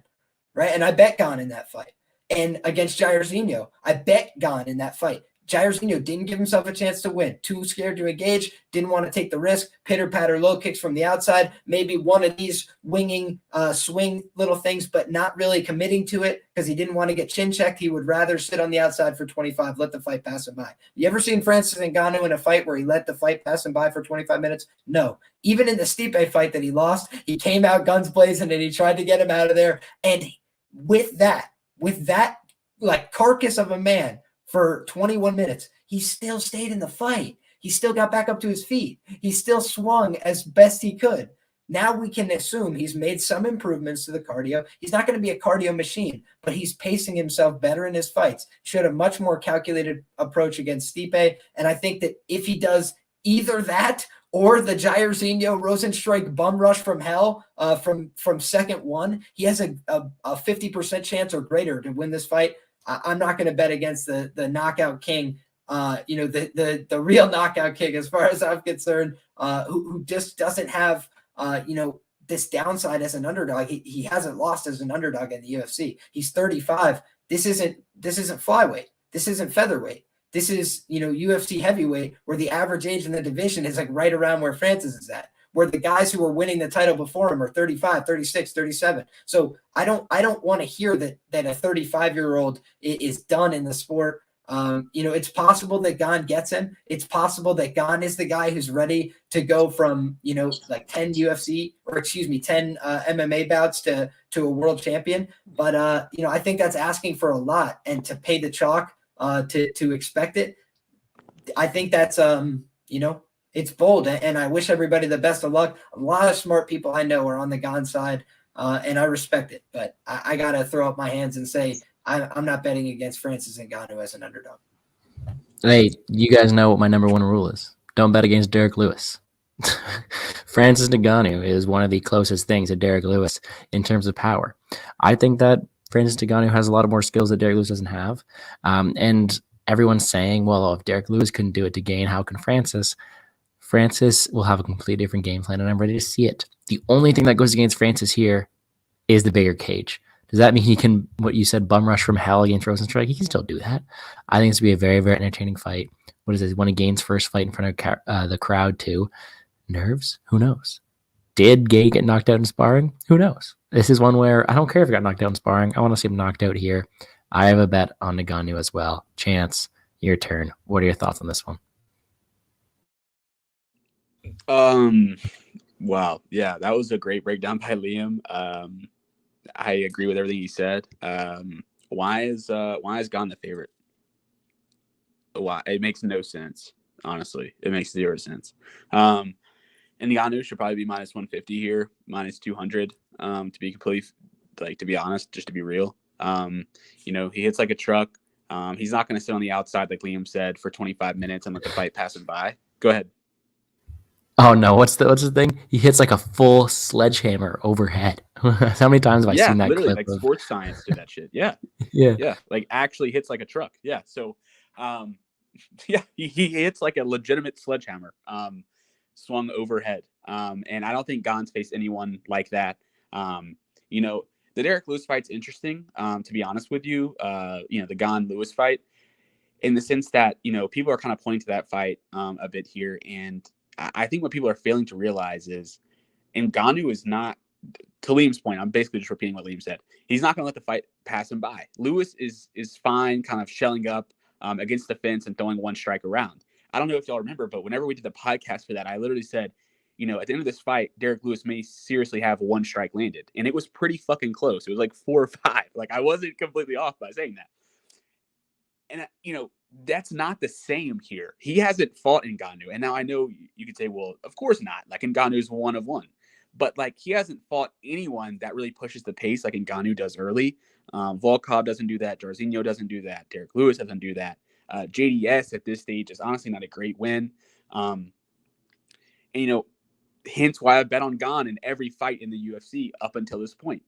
right? And I bet Gane in that fight. And against Jairzinho, I bet Gane in that fight. Jairzinho didn't give himself a chance to win. Too scared to engage, didn't want to take the risk, pitter-patter low kicks from the outside, maybe one of these winging swing little things, but not really committing to it because he didn't want to get chin checked. He would rather sit on the outside for 25, let the fight pass him by. You ever seen Francis Ngannou in a fight where he let the fight pass him by for 25 minutes? No. Even in the Stipe fight that he lost, he came out guns blazing and he tried to get him out of there. And with that like carcass of a man, for 21 minutes, he still stayed in the fight. He still got back up to his feet. He still swung as best he could. Now we can assume he's made some improvements to the cardio. He's not going to be a cardio machine, but he's pacing himself better in his fights. Showed a much more calculated approach against Stipe. And I think that if he does either that or the Jairzinho Rosenstrike bum rush from hell from second one, he has a 50% chance or greater to win this fight. I'm not going to bet against the knockout king, the real knockout king, as far as I'm concerned, who just doesn't have, this downside as an underdog. He hasn't lost as an underdog in the UFC. He's 35. This isn't flyweight. This isn't featherweight. This is, UFC heavyweight, where the average age in the division is like right around where Francis is at, where the guys who were winning the title before him are 35, 36, 37. So I don't want to hear that a 35-year-old is done in the sport. It's possible that Gane gets him. It's possible that Gane is the guy who's ready to go from, like 10 MMA bouts to a world champion. But, I think that's asking for a lot, and to pay the chalk to expect it. I think that's, it's bold, and I wish everybody the best of luck. A lot of smart people I know are on the Gane side, and I respect it. But I got to throw up my hands and say I'm not betting against Francis Ngannou as an underdog. Hey, you guys know what my number 1 rule is. Don't bet against Derek Lewis. Francis Ngannou is one of the closest things to Derek Lewis in terms of power. I think that Francis Ngannou has a lot of more skills that Derek Lewis doesn't have. And everyone's saying, well, if Derek Lewis couldn't do it to Gane, how can Francis? Francis will have a completely different game plan, and I'm ready to see it. The only thing that goes against Francis here is the bigger cage. Does that mean he can, what you said, bum rush from hell against Rosenstrike? He can still do that. I think it's going to be a very, very entertaining fight. What is this? One of Gane's first fight in front of the crowd, too. Nerves? Who knows? Did Gane get knocked out in sparring? Who knows? This is one where I don't care if he got knocked out in sparring. I want to see him knocked out here. I have a bet on Ngannou as well. Chance, your turn. What are your thoughts on this one? Wow. Yeah, that was a great breakdown by Liam. I agree with everything he said. Why is Gane the favorite? Why? It makes no sense. Honestly, it makes zero sense. And Ngannou should probably be minus 150 here, minus 200. To be completely, to be honest, just to be real. He hits like a truck. He's not going to sit on the outside like Liam said for 25 minutes and let the fight pass him by. Go ahead. Oh no, what's the thing? He hits like a full sledgehammer overhead. How many times have I seen that literally, clip? like sports science did that shit. Yeah. Yeah. Like actually hits like a truck. Yeah. So, he hits like a legitimate sledgehammer, swung overhead. And I don't think Gane's faced anyone like that. The Derek Lewis fight's interesting, to be honest with you. The Gane Lewis fight, in the sense that, people are kind of pointing to that fight a bit here. And I think what people are failing to realize is, Ngannou is not, to Liam's point, I'm basically just repeating what Liam said. He's not going to let the fight pass him by. Lewis is fine, kind of shelling up against the fence and throwing one strike around. I don't know if y'all remember, but whenever we did the podcast for that, I literally said, at the end of this fight, Derek Lewis may seriously have one strike landed. And it was pretty fucking close. It was like 4 or 5. Like, I wasn't completely off by saying that. And, that's not the same here. He hasn't fought Ngannou. And now I know you could say, well, of course not. Like, Ngannou's one of one. But, like, he hasn't fought anyone that really pushes the pace like Ngannou does early. Volkov doesn't do that. Jairzinho doesn't do that. Derek Lewis doesn't do that. JDS at this stage is honestly not a great win. And, hence why I bet on Gane in every fight in the UFC up until this point.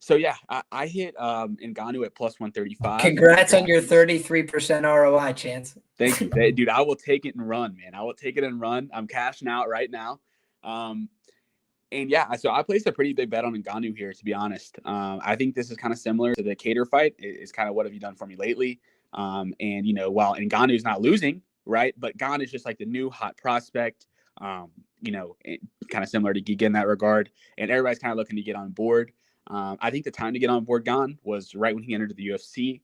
So, yeah, I hit Ngannou at plus 135. Congrats on your 33% ROI, Chance. Thank you. Dude, I will take it and run, man. I will take it and run. I'm cashing out right now. And yeah, so I placed a pretty big bet on Ngannou here, to be honest. I think this is kind of similar to the Cater fight. It's kind of, what have you done for me lately? And, while Ngannou is not losing, right? But Gane is just like the new hot prospect, kind of similar to Giga in that regard. And everybody's kind of looking to get on board. I think the time to get on board Gane was right when he entered the UFC.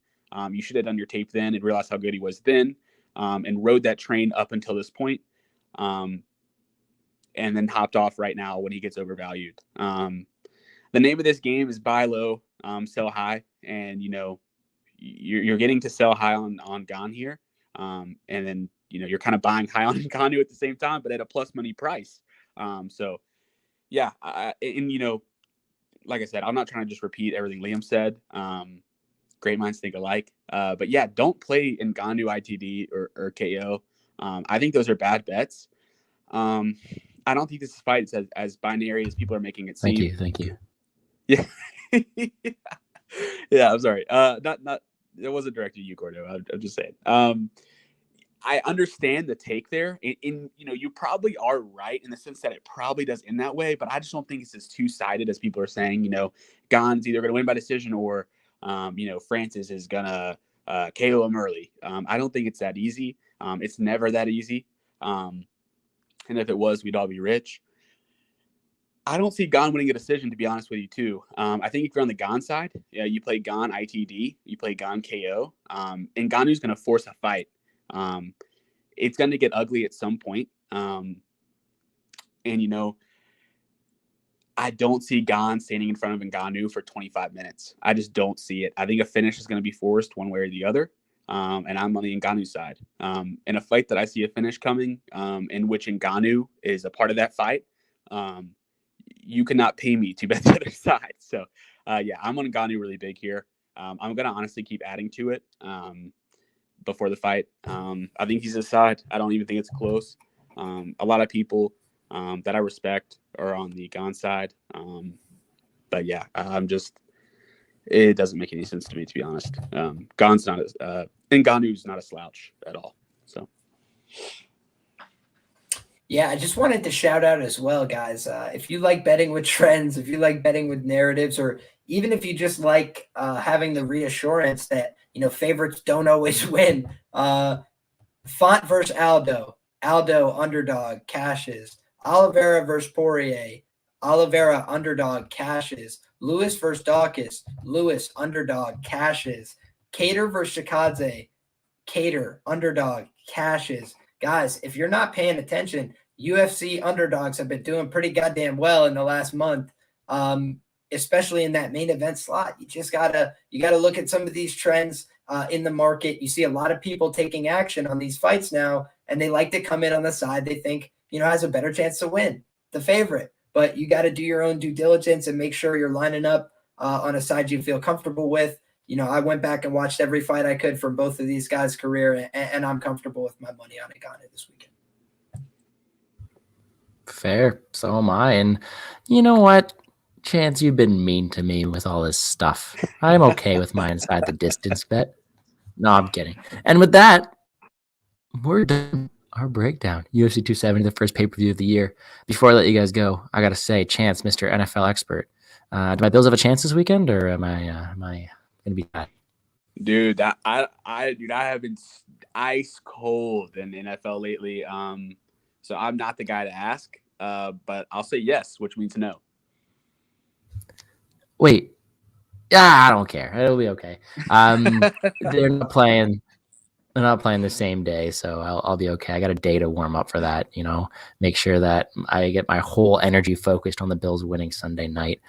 You should have done your tape then and realized how good he was then, and rode that train up until this point. And then hopped off right now when he gets overvalued. The name of this game is buy low, sell high. And, you're getting to sell high on Gane here. And then, you're kind of buying high on Ngannou at the same time, but at a plus money price. So, yeah. Like I said, I'm not trying to just repeat everything Liam said. Great minds think alike. But, yeah, don't play Ngannou ITD or KO. I think those are bad bets. I don't think this fight is as binary as people are making it seem. Thank you. Yeah. Yeah, I'm sorry. Not it wasn't directed at you, Gordo. I'm just saying. I understand the take there. You probably are right in the sense that it probably does end that way, but I just don't think it's as two-sided as people are saying. Gane's either going to win by decision or, Francis is going to KO him early. I don't think it's that easy. It's never that easy. And if it was, we'd all be rich. I don't see Gane winning a decision, to be honest with you, too. I think if you're on the Gane side, you play Gane ITD, you play Gane KO, and Nganou's going to force a fight. It's going to get ugly at some point. And, I don't see Gane standing in front of Ngannou for 25 minutes. I just don't see it. I think a finish is going to be forced one way or the other. And I'm on the Ngannou side. In a fight that I see a finish coming, in which Ngannou is a part of that fight, you cannot pay me to bet the other side. So, yeah, I'm on Ngannou really big here. I'm going to honestly keep adding to it before the fight. I think he's a side. I don't even think it's close. A lot of people that I respect are on the Gane side. But, yeah, it doesn't make any sense to me, to be honest. Gane's not Ngannou's not a slouch at all. So, yeah, I just wanted to shout out as well, guys. If you like betting with trends, if you like betting with narratives, or even if you just like having the reassurance that favorites don't always win, Font versus Aldo underdog cashes. Oliveira versus Poirier, Oliveira underdog cashes. Lewis versus Dawkins, Lewis underdog cashes. Cater versus Shikadze, Cater, underdog, cashes. Guys, if you're not paying attention, UFC underdogs have been doing pretty goddamn well in the last month, especially in that main event slot. You gotta look at some of these trends in the market. You see a lot of people taking action on these fights now, and they like to come in on the side they think, has a better chance to win, the favorite. But you got to do your own due diligence and make sure you're lining up on a side you feel comfortable with. I went back and watched every fight I could from both of these guys' career, and I'm comfortable with my money on Ngannou this weekend. Fair. So am I. And you know what? Chance, you've been mean to me with all this stuff. I'm okay with my inside the distance bet. No, I'm kidding. And with that, we're done. Our breakdown. UFC 270, the first pay-per-view of the year. Before I let you guys go, I got to say, Chance, Mr. NFL expert, do my Bills have a chance this weekend, or am I going to be bad? Dude, I have been ice cold in the NFL lately. So I'm not the guy to ask, but I'll say yes, which means no. Wait. I don't care. It'll be okay. They're not playing the same day, so I'll be okay. I got a day to warm up for that, make sure that I get my whole energy focused on the Bills winning Sunday night.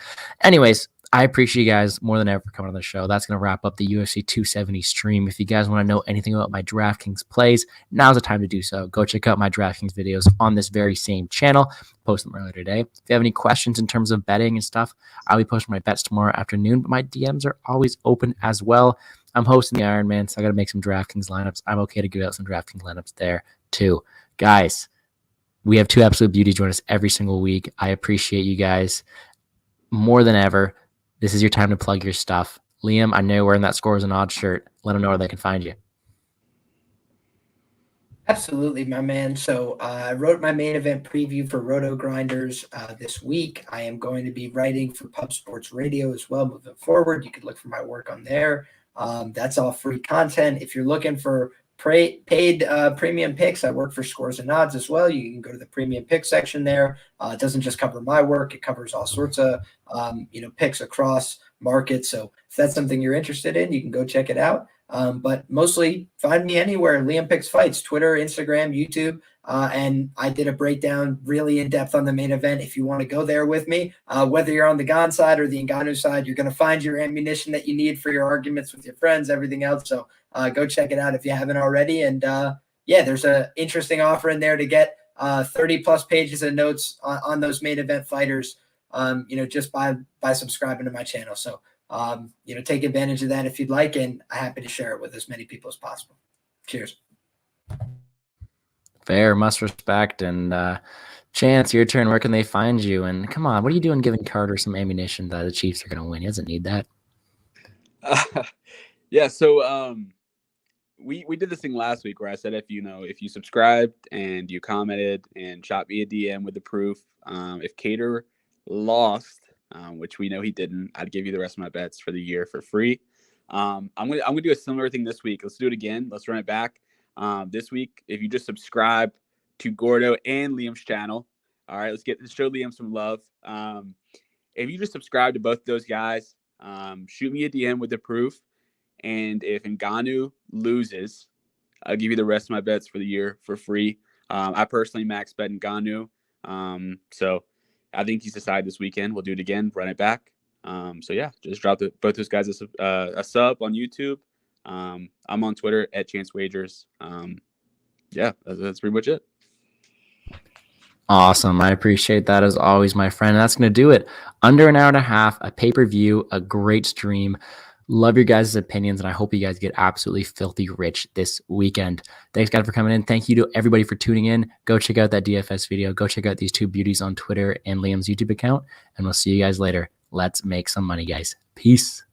Anyways, I appreciate you guys more than ever for coming on the show. That's going to wrap up the UFC 270 stream. If you guys want to know anything about my DraftKings plays, now's the time to do so. Go check out my DraftKings videos on this very same channel. Post them earlier today. If you have any questions in terms of betting and stuff, I'll be posting my bets tomorrow afternoon, but my DMs are always open as well. I'm hosting the Ironman, so I got to make some DraftKings lineups. I'm okay to give out some DraftKings lineups there too. Guys, we have two absolute beauties join us every single week. I appreciate you guys more than ever. This is your time to plug your stuff. Liam, I know you're wearing that Scores and Odds shirt. Let them know where they can find you. Absolutely, my man. So I wrote my main event preview for Roto Grinders this week. I am going to be writing for Pub Sports Radio as well moving forward. You could look for my work on there. That's all free content. If you're looking for paid premium picks, I work for Scores and Odds as well. You can go to the premium pick section there. It doesn't just cover my work. It covers all sorts of picks across markets. So if that's something you're interested in, you can go check it out. But mostly find me anywhere. LiamPicksFights, Twitter, Instagram, YouTube. And I did a breakdown really in depth on the main event. If you want to go there with me, whether you're on the Gane side or the Ngannou side, you're going to find your ammunition that you need for your arguments with your friends, everything else. So go check it out if you haven't already. And there's an interesting offer in there to get 30 plus pages of notes on those main event fighters, just by subscribing to my channel. So, take advantage of that if you'd like, and I'm happy to share it with as many people as possible. Cheers. Fair, must respect. And Chance, your turn. Where can they find you? And come on, what are you doing giving Carter some ammunition that the Chiefs are going to win? He doesn't need that. So we did this thing last week where I said if you subscribed and you commented and shot me a DM with the proof, if Cater lost, which we know he didn't, I'd give you the rest of my bets for the year for free. I'm gonna do a similar thing this week. Let's do it again. Let's run it back. This week, if you just subscribe to Gordo and Liam's channel, all right, let's show Liam some love. If you just subscribe to both those guys, shoot me a DM with the proof. And if Ngannou loses, I'll give you the rest of my bets for the year for free. I personally max bet Ngannou. So I think he's decided this weekend. We'll do it again, run it back. Just drop both those guys a sub on YouTube. I'm on Twitter at ChanceWagers. That's pretty much it. Awesome. I appreciate that as always, my friend. That's going to do it. Under an hour and a half, a pay-per-view, a great stream. Love your guys' opinions, and I hope you guys get absolutely filthy rich this weekend. Thanks, guys, for coming in. Thank you to everybody for tuning in. Go check out that DFS video. Go check out these two beauties on Twitter and Liam's YouTube account, and we'll see you guys later. Let's make some money, guys. Peace.